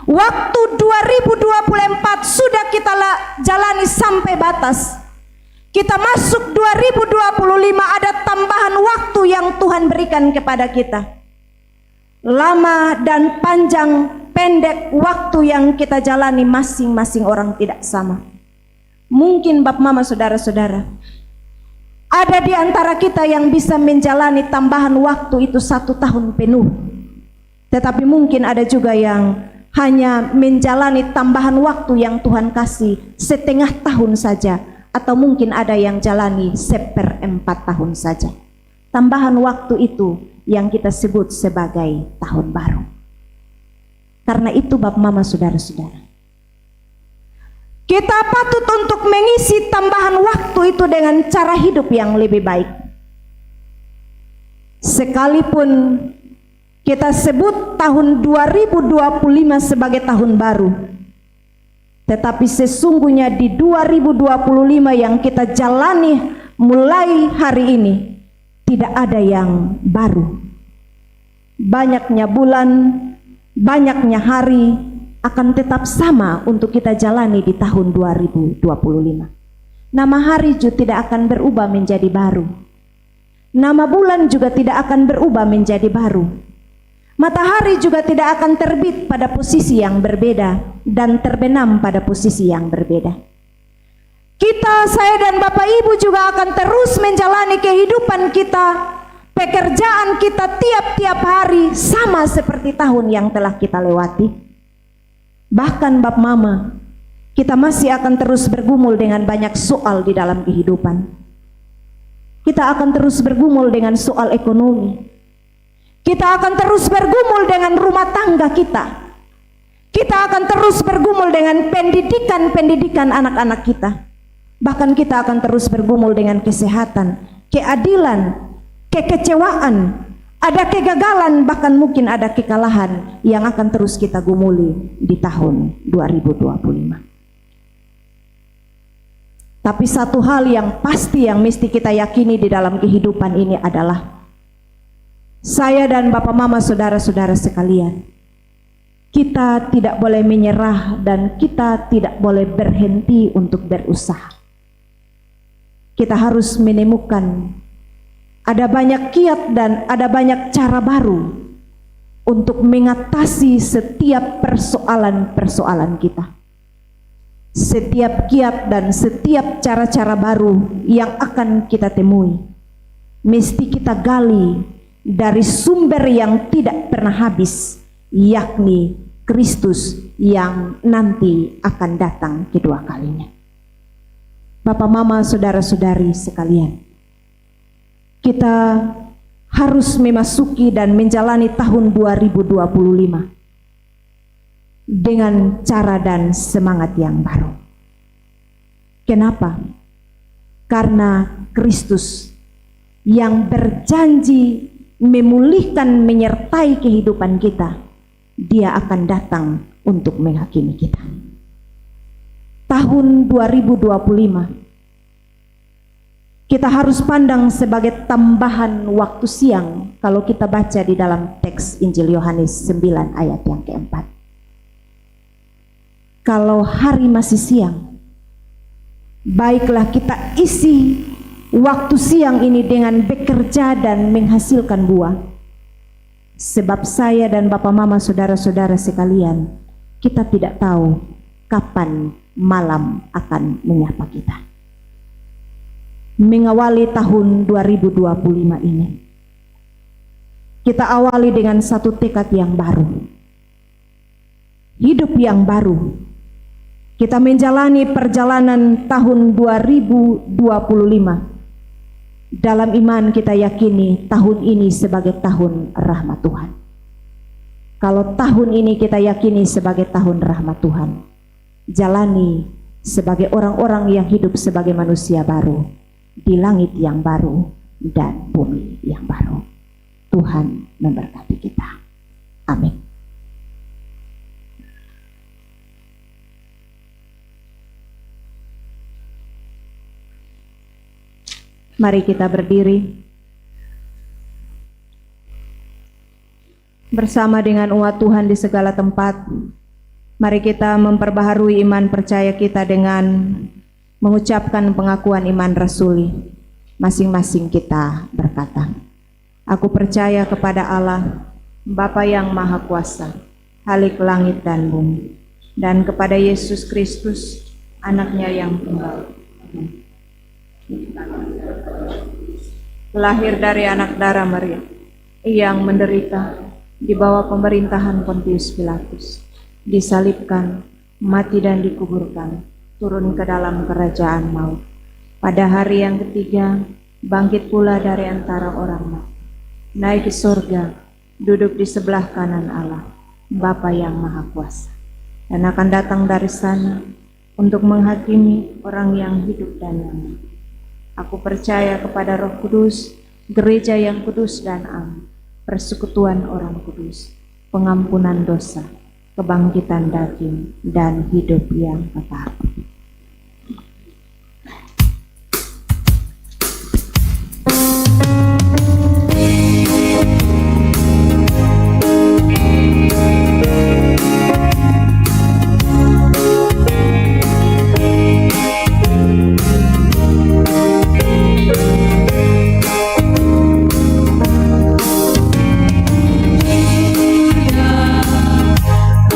Waktu 2024 sudah kita jalani sampai batas. Kita masuk 2025, ada tambahan waktu yang Tuhan berikan kepada kita. Lama dan panjang, pendek waktu yang kita jalani masing-masing orang tidak sama. Mungkin Bapak Mama, saudara-saudara, ada di antara kita yang bisa menjalani tambahan waktu itu 1 tahun penuh. Tetapi mungkin ada juga yang hanya menjalani tambahan waktu yang Tuhan kasih setengah tahun saja. Atau mungkin ada yang jalani 1/4 tahun saja. Tambahan waktu itu yang kita sebut sebagai tahun baru. Karena itu Bapak Mama, saudara-saudara, kita patut untuk mengisi tambahan waktu itu dengan cara hidup yang lebih baik. Sekalipun kita sebut tahun 2025 sebagai tahun baru, tetapi sesungguhnya di 2025 yang kita jalani mulai hari ini, tidak ada yang baru. Banyaknya bulan, banyaknya hari akan tetap sama untuk kita jalani di tahun 2025. Nama hari juga tidak akan berubah menjadi baru. Nama bulan juga tidak akan berubah menjadi baru. Matahari juga tidak akan terbit pada posisi yang berbeda dan terbenam pada posisi yang berbeda. Kita, saya dan Bapak Ibu juga akan terus menjalani kehidupan kita, pekerjaan kita tiap-tiap hari sama seperti tahun yang telah kita lewati. Bahkan Bapak Mama, kita masih akan terus bergumul dengan banyak soal di dalam kehidupan. Kita akan terus bergumul dengan soal ekonomi. Kita akan terus bergumul dengan rumah tangga kita. Kita akan terus bergumul dengan pendidikan anak-anak kita. Bahkan kita akan terus bergumul dengan kesehatan, keadilan, kekecewaan, ada kegagalan, bahkan mungkin ada kekalahan yang akan terus kita gumuli di tahun 2025. Tapi satu hal yang pasti yang mesti kita yakini di dalam kehidupan ini adalah saya dan Bapak Mama saudara-saudara sekalian, kita tidak boleh menyerah dan kita tidak boleh berhenti untuk berusaha. Kita harus menemukan ada banyak kiat dan ada banyak cara baru untuk mengatasi setiap persoalan-persoalan kita. Setiap kiat dan setiap cara-cara baru yang akan kita temui, mesti kita gali dari sumber yang tidak pernah habis, yakni Kristus yang nanti akan datang kedua kalinya. Bapak, Mama, saudara-saudari sekalian, kita harus memasuki dan menjalani tahun 2025 dengan cara dan semangat yang baru. Kenapa? Karena Kristus yang berjanji memulihkan, menyertai kehidupan kita, Dia akan datang untuk menghakimi kita. Tahun 2025 kita harus pandang sebagai tambahan waktu siang kalau kita baca di dalam teks Injil Yohanes 9 ayat yang keempat. Kalau hari masih siang, baiklah kita isi waktu siang ini dengan bekerja dan menghasilkan buah. Sebab saya dan Bapak Mama saudara-saudara sekalian, kita tidak tahu kapan malam akan menyapa kita. Mengawali tahun 2025 ini, kita awali dengan satu tekad yang baru, hidup yang baru. Kita menjalani perjalanan tahun 2025. Dalam iman kita yakini tahun ini sebagai tahun rahmat Tuhan. Kalau tahun ini kita yakini sebagai tahun rahmat Tuhan, jalani sebagai orang-orang yang hidup sebagai manusia baru di langit yang baru dan bumi yang baru. Tuhan memberkati kita. Amin. Mari kita berdiri bersama dengan umat Tuhan di segala tempat. Mari kita memperbaharui iman percaya kita dengan mengucapkan pengakuan iman rasuli. Masing-masing kita berkata, aku percaya kepada Allah, Bapa yang Maha Kuasa, Khalik langit dan bumi, dan kepada Yesus Kristus, Anaknya yang tunggal, lahir dari anak darah Maria, yang menderita di bawah pemerintahan Pontius Pilatus, disalibkan, mati dan dikuburkan, turun ke dalam kerajaan maut. Pada hari yang ketiga, bangkit pula dari antara orang mati, naik ke surga, duduk di sebelah kanan Allah, Bapa yang Maha Kuasa, dan akan datang dari sana untuk menghakimi orang yang hidup dan yang mati. Aku percaya kepada Roh Kudus, gereja yang kudus dan am, persekutuan orang kudus, pengampunan dosa, kebangkitan daging, dan hidup yang kekal.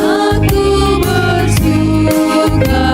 Aku bersuka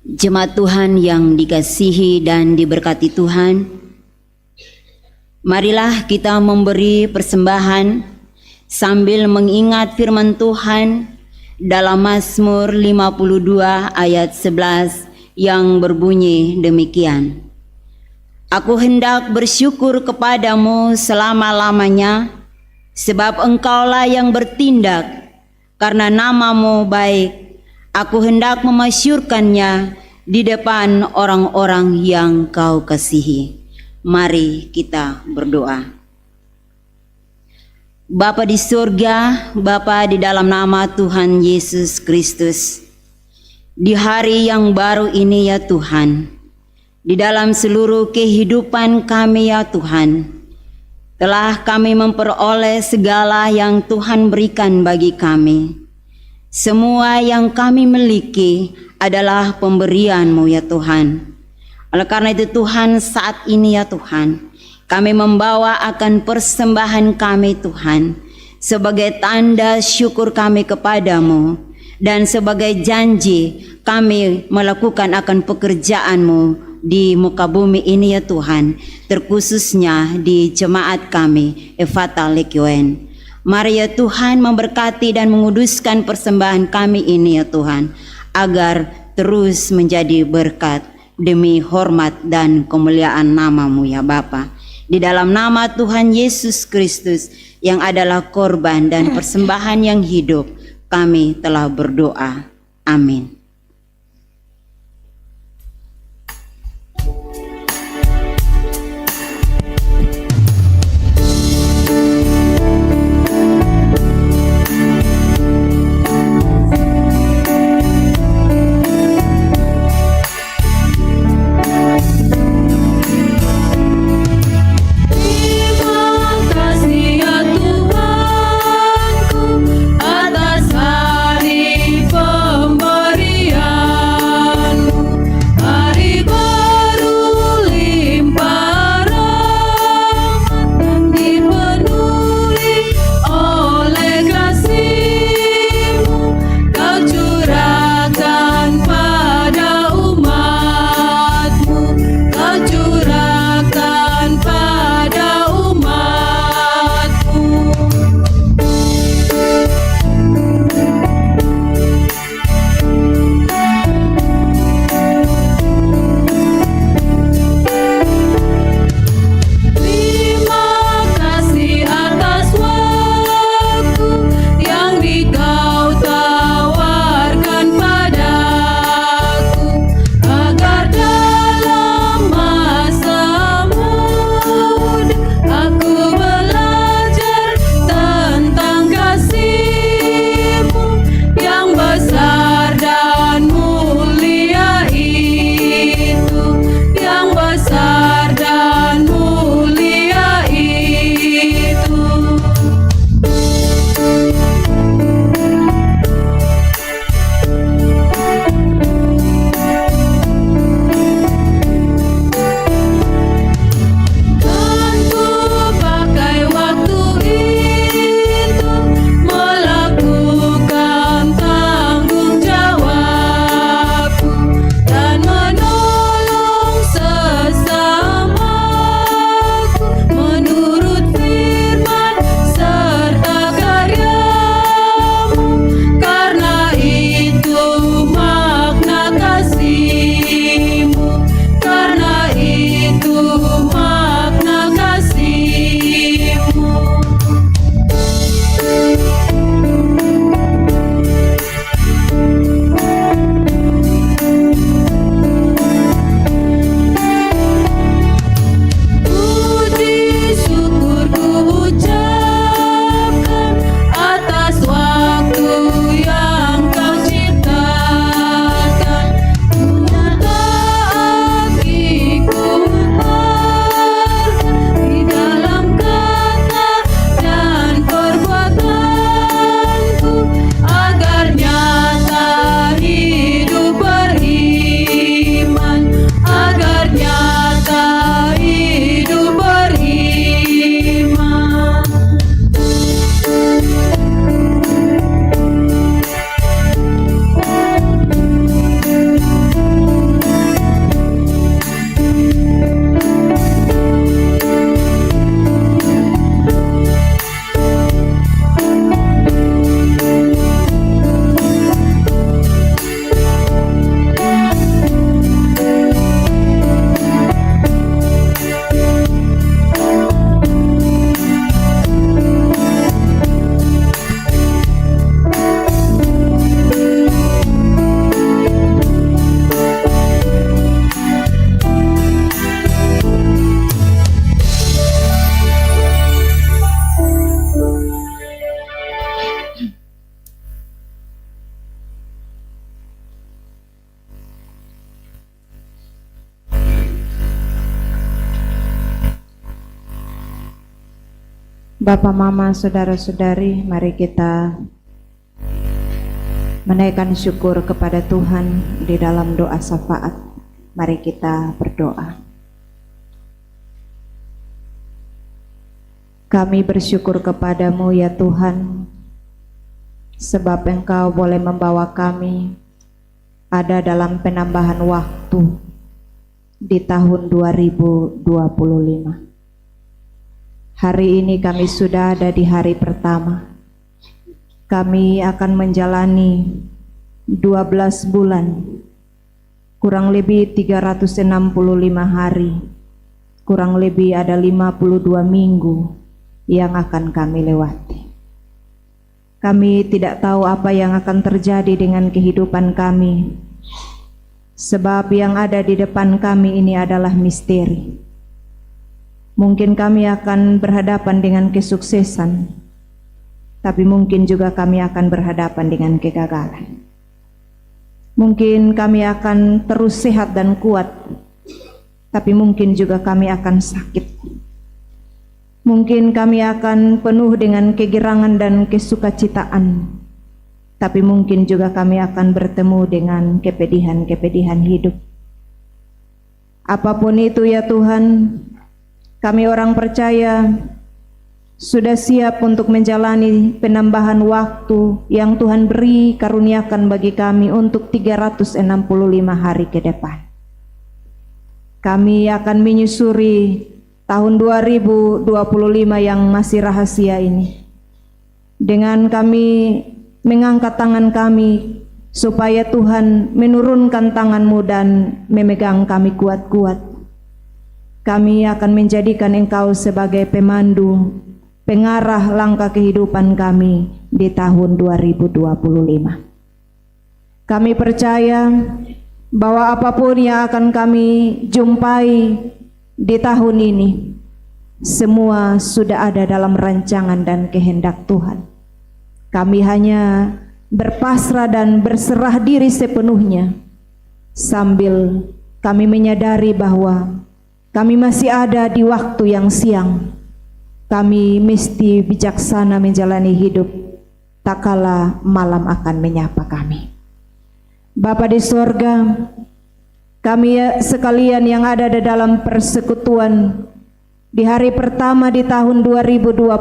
Jemaat Tuhan yang dikasihi dan diberkati Tuhan, marilah kita memberi persembahan sambil mengingat firman Tuhan dalam Mazmur 52 ayat 11 yang berbunyi demikian. Aku hendak bersyukur kepadamu selama-lamanya, sebab engkaulah yang bertindak, karena namamu baik. Aku hendak memasyurkannya di depan orang-orang yang kau kasihi. Mari kita berdoa. Bapa di surga, Bapa di dalam nama Tuhan Yesus Kristus, di hari yang baru ini ya Tuhan, di dalam seluruh kehidupan kami ya Tuhan, telah kami memperoleh segala yang Tuhan berikan bagi kami. Semua yang kami miliki adalah pemberian-Mu ya Tuhan. Oleh karena itu Tuhan, saat ini ya Tuhan, kami membawa akan persembahan kami Tuhan, sebagai tanda syukur kami kepadamu, dan sebagai janji kami melakukan akan pekerjaan-Mu di muka bumi ini ya Tuhan, terkhususnya di jemaat kami Ephata Lekioen. Mari ya Tuhan memberkati dan menguduskan persembahan kami ini ya Tuhan, agar terus menjadi berkat demi hormat dan kemuliaan nama-Mu ya Bapa. Di dalam nama Tuhan Yesus Kristus yang adalah korban dan persembahan yang hidup, kami telah berdoa. Amin. Atas hari pemberian Bapak, Mama, Saudara-saudari, mari kita menaikkan syukur kepada Tuhan di dalam doa syafaat. Mari kita berdoa. Kami bersyukur kepadamu ya Tuhan, sebab Engkau boleh membawa kami ada dalam penambahan waktu di tahun 2025. Hari ini kami sudah ada di hari pertama. Kami akan menjalani 12 bulan, kurang lebih 365 hari, kurang lebih ada 52 minggu yang akan kami lewati. Kami tidak tahu apa yang akan terjadi dengan kehidupan kami, sebab yang ada di depan kami ini adalah misteri. Mungkin kami akan berhadapan dengan kesuksesan, tapi mungkin juga kami akan berhadapan dengan kegagalan. Mungkin kami akan terus sehat dan kuat, tapi mungkin juga kami akan sakit. Mungkin kami akan penuh dengan kegirangan dan kesukacitaan, tapi mungkin juga kami akan bertemu dengan kepedihan-kepedihan hidup. Apapun itu ya Tuhan, kami orang percaya sudah siap untuk menjalani penambahan waktu yang Tuhan beri karuniakan bagi kami untuk 365 hari ke depan. Kami akan menyusuri tahun 2025 yang masih rahasia ini, dengan kami mengangkat tangan kami supaya Tuhan menurunkan tangan-Mu dan memegang kami kuat-kuat. Kami akan menjadikan Engkau sebagai pemandu, pengarah langkah kehidupan kami di tahun 2025. Kami percaya bahwa apapun yang akan kami jumpai di tahun ini, semua sudah ada dalam rancangan dan kehendak Tuhan. Kami hanya berpasrah dan berserah diri sepenuhnya, sambil kami menyadari bahwa kami masih ada di waktu yang siang. Kami mesti bijaksana menjalani hidup, tak kala malam akan menyapa kami. Bapa di sorga, kami sekalian yang ada di dalam persekutuan di hari pertama di tahun 2025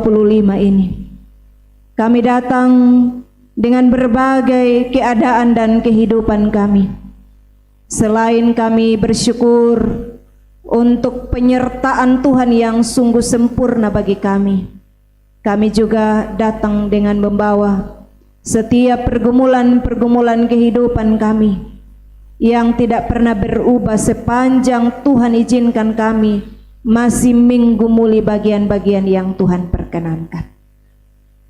ini, kami datang dengan berbagai keadaan dan kehidupan kami. Selain kami bersyukur untuk penyertaan Tuhan yang sungguh sempurna bagi kami, kami juga datang dengan membawa setiap pergumulan-pergumulan kehidupan kami yang tidak pernah berubah sepanjang Tuhan izinkan kami masih menggumuli bagian-bagian yang Tuhan perkenankan.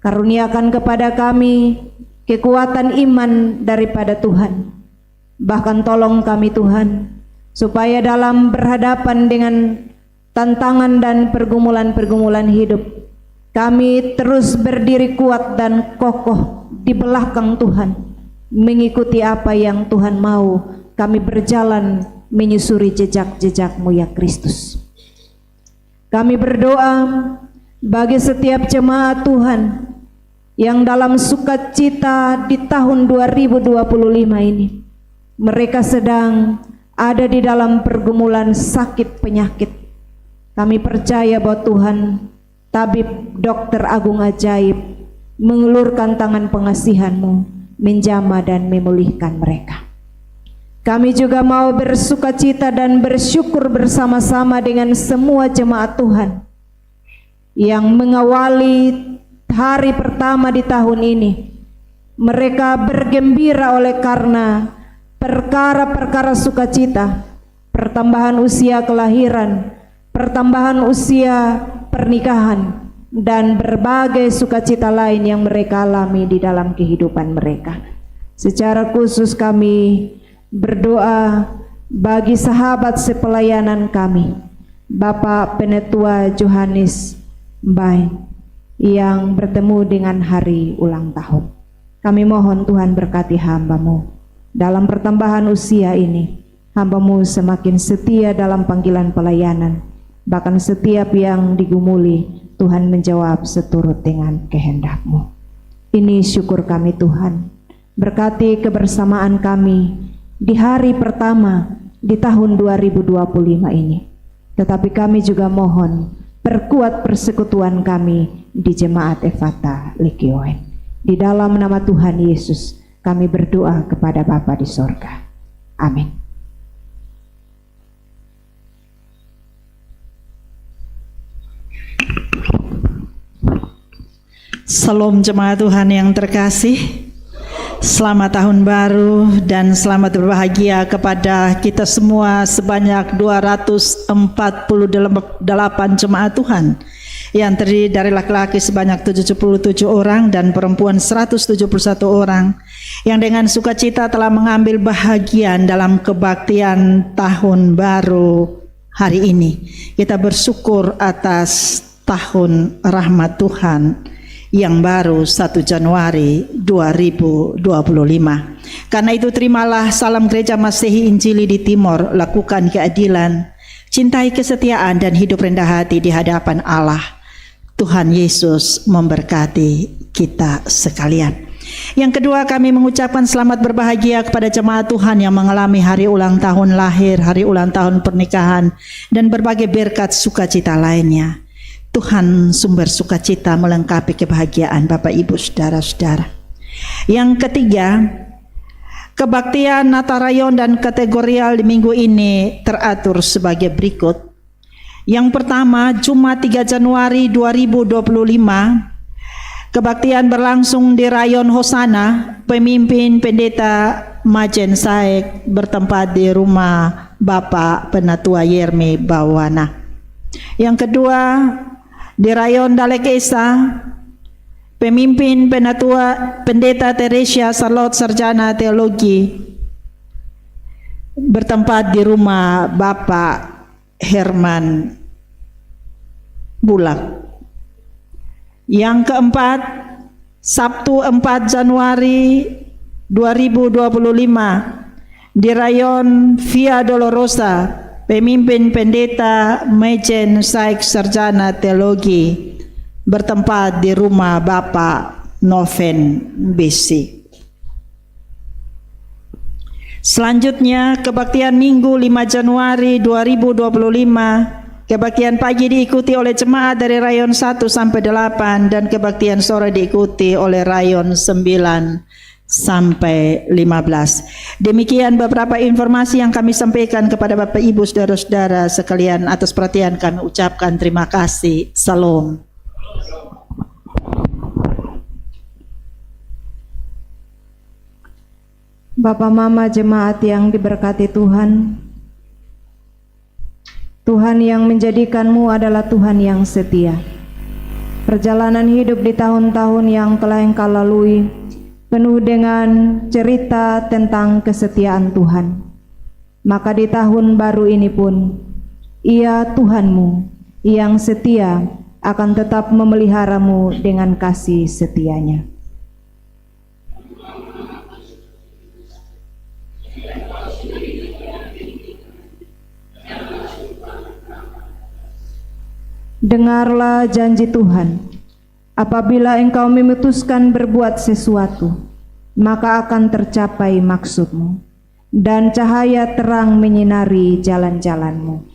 Karuniakan kepada kami kekuatan iman daripada Tuhan. Bahkan tolong kami Tuhan, supaya dalam berhadapan dengan tantangan dan pergumulan-pergumulan hidup, kami terus berdiri kuat dan kokoh di belakang Tuhan, mengikuti apa yang Tuhan mau. Kami berjalan menyusuri jejak-jejak-Mu ya Kristus. Kami berdoa bagi setiap jemaat Tuhan yang dalam sukacita di tahun 2025 ini, mereka sedang ada di dalam pergumulan sakit penyakit. Kami percaya bahwa Tuhan, tabib dokter agung ajaib, mengulurkan tangan pengasihan-Mu, menjamah dan memulihkan mereka. Kami juga mau bersukacita dan bersyukur bersama-sama dengan semua jemaat Tuhan yang mengawali hari pertama di tahun ini. Mereka bergembira oleh karena perkara-perkara sukacita, pertambahan usia kelahiran, pertambahan usia pernikahan, dan berbagai sukacita lain yang mereka alami di dalam kehidupan mereka. Secara khusus kami berdoa bagi sahabat sepelayanan kami, Bapak Penetua Johannes Mbai, yang bertemu dengan hari ulang tahun. Kami mohon Tuhan berkati hamba-Mu. Dalam pertambahan usia ini, hamba-Mu semakin setia dalam panggilan pelayanan. Bahkan setiap yang digumuli, Tuhan menjawab seturut dengan kehendak-Mu. Ini syukur kami Tuhan. Berkati kebersamaan kami di hari pertama di tahun 2025 ini. Tetapi kami juga mohon perkuat persekutuan kami di Jemaat Efata Lekioen. Di dalam nama Tuhan Yesus kami berdoa kepada Bapa di sorga. Amin. Salam jemaat Tuhan yang terkasih. Selamat tahun baru dan selamat berbahagia kepada kita semua sebanyak 248 jemaat Tuhan yang terdiri dari laki-laki sebanyak 77 orang dan perempuan 171 orang yang dengan sukacita telah mengambil bahagian dalam kebaktian tahun baru hari ini. Kita bersyukur atas tahun rahmat Tuhan yang baru 1 Januari 2025. Karena itu terimalah salam Gereja Masehi Injili di Timor, lakukan keadilan, cintai kesetiaan dan hidup rendah hati di hadapan Allah. Tuhan Yesus memberkati kita sekalian. Yang kedua, kami mengucapkan selamat berbahagia kepada jemaat Tuhan yang mengalami hari ulang tahun lahir, hari ulang tahun pernikahan, dan berbagai berkat sukacita lainnya. Tuhan sumber sukacita melengkapi kebahagiaan Bapak Ibu Saudara-saudara. Yang ketiga, kebaktian Natarayon dan kategorial di minggu ini teratur sebagai berikut. Yang pertama, Jumat 3 Januari 2025, kebaktian berlangsung di Rayon Hosana. Pemimpin Pendeta Majen Saek bertempat di rumah Bapak Penatua Yerme Bawana. Yang kedua, di Rayon Dalek Esa, pemimpin Penatua Pendeta Teresia Charlotte Sarjana Teologi bertempat di rumah Bapak Herman Bulak. Yang keempat, Sabtu 4 Januari 2025 di Rayon Via Dolorosa, pemimpin Pendeta Majen Saik Sarjana Teologi bertempat di rumah Bapak Noven Besi. Selanjutnya, kebaktian Minggu 5 Januari 2025, kebaktian pagi diikuti oleh jemaat dari Rayon 1 sampai 8 dan kebaktian sore diikuti oleh Rayon 9 sampai 15. Demikian beberapa informasi yang kami sampaikan kepada Bapak Ibu Saudara-saudara sekalian. Atas perhatian kami ucapkan terima kasih. Salam. Bapak Mama jemaat yang diberkati Tuhan, Tuhan yang menjadikanmu adalah Tuhan yang setia. Perjalanan hidup di tahun-tahun yang telah engkau lalui penuh dengan cerita tentang kesetiaan Tuhan. Maka di tahun baru ini pun, Ia Tuhanmu yang setia akan tetap memeliharamu dengan kasih setianya. Dengarlah janji Tuhan. Apabila engkau memutuskan berbuat sesuatu, maka akan tercapai maksudmu, dan cahaya terang menyinari jalan-jalanmu.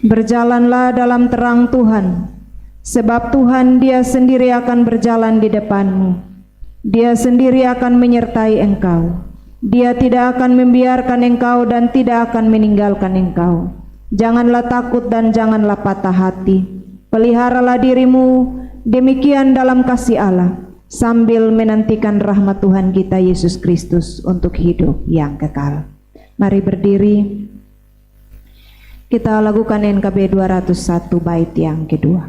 Berjalanlah dalam terang Tuhan, sebab Tuhan Dia sendiri akan berjalan di depanmu. Dia sendiri akan menyertai engkau. Dia tidak akan membiarkan engkau dan tidak akan meninggalkan engkau. Janganlah takut dan janganlah patah hati. Peliharalah dirimu demikian dalam kasih Allah, sambil menantikan rahmat Tuhan kita Yesus Kristus untuk hidup yang kekal. Mari berdiri. Kita lakukan NKB 201 bait yang kedua.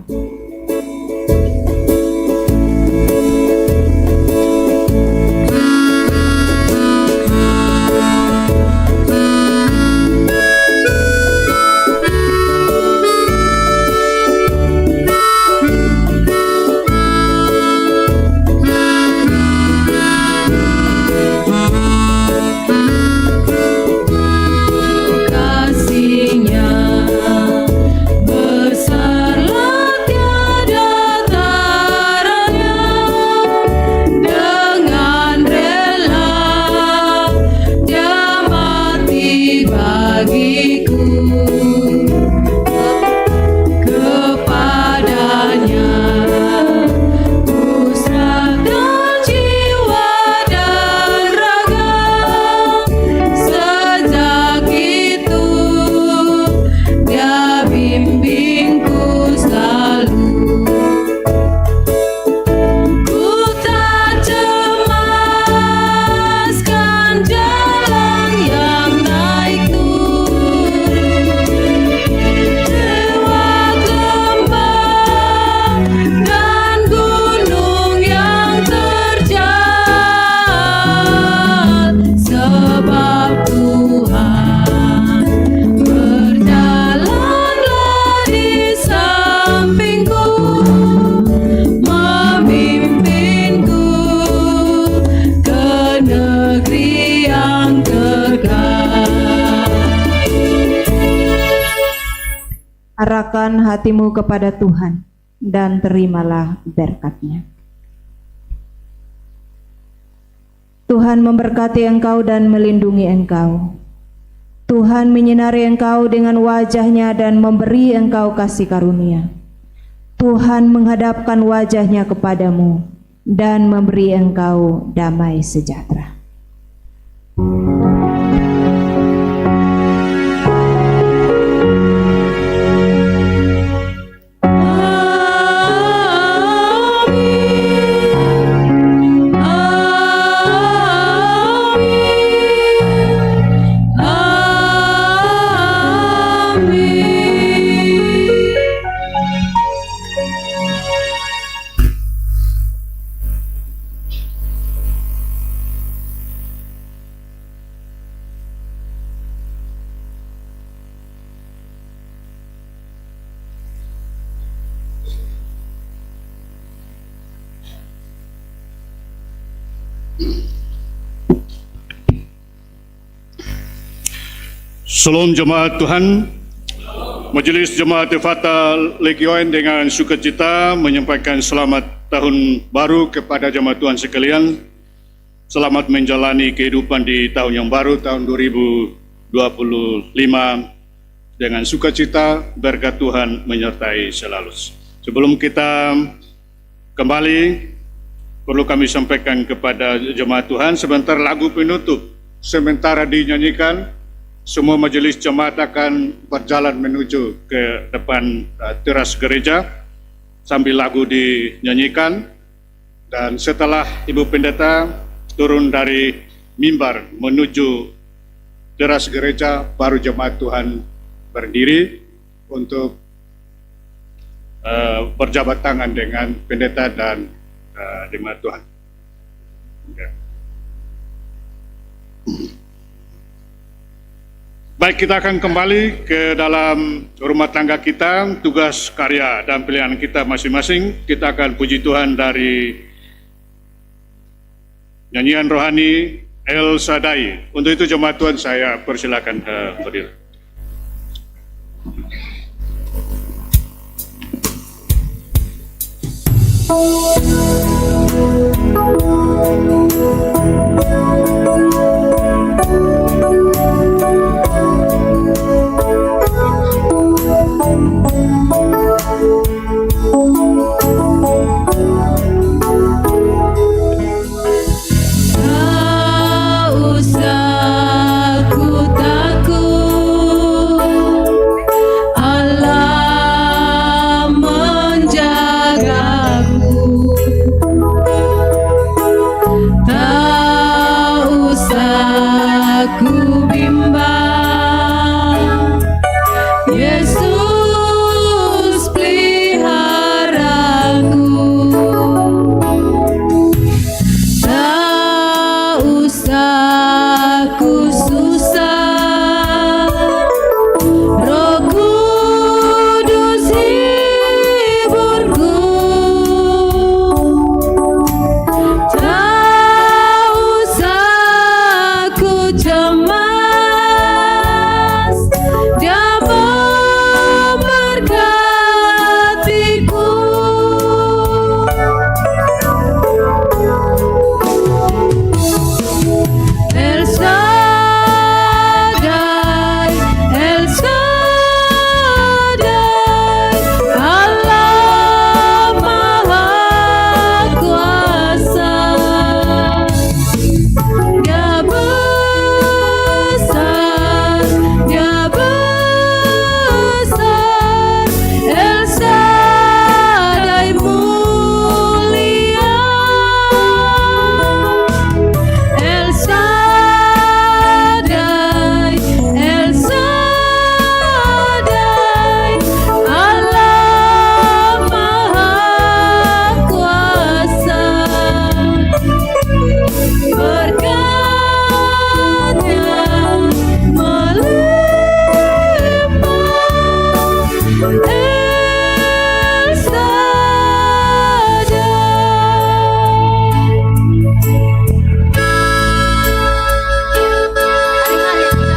arahkan hatimu kepada Tuhan dan terimalah berkat-Nya. Tuhan memberkati engkau dan melindungi engkau. Tuhan menyinari engkau dengan wajah-Nya dan memberi engkau kasih karunia. Tuhan menghadapkan wajah-Nya kepadamu dan memberi engkau damai sejahtera. Shalom jemaat Tuhan. Majelis Jemaat Efata Legioen dengan sukacita menyampaikan selamat tahun baru kepada jemaat Tuhan sekalian. Selamat menjalani kehidupan di tahun yang baru, tahun 2025 dengan sukacita, berkat Tuhan menyertai selalu. Sebelum kita kembali, perlu kami sampaikan kepada jemaat Tuhan sebentar lagu penutup. Sementara dinyanyikan, semua majelis jemaat akan berjalan menuju ke depan teras gereja sambil lagu dinyanyikan, dan setelah Ibu Pendeta turun dari mimbar menuju teras gereja, baru jemaat Tuhan berdiri untuk berjabat tangan dengan pendeta dan jemaat Tuhan. Ya. Baik, kita akan kembali ke dalam rumah tangga kita, tugas, karya, dan pilihan kita masing-masing. Kita akan puji Tuhan dari nyanyian rohani El Shaddai. Untuk itu jemaat Tuhan saya persilakan berdiri. Oh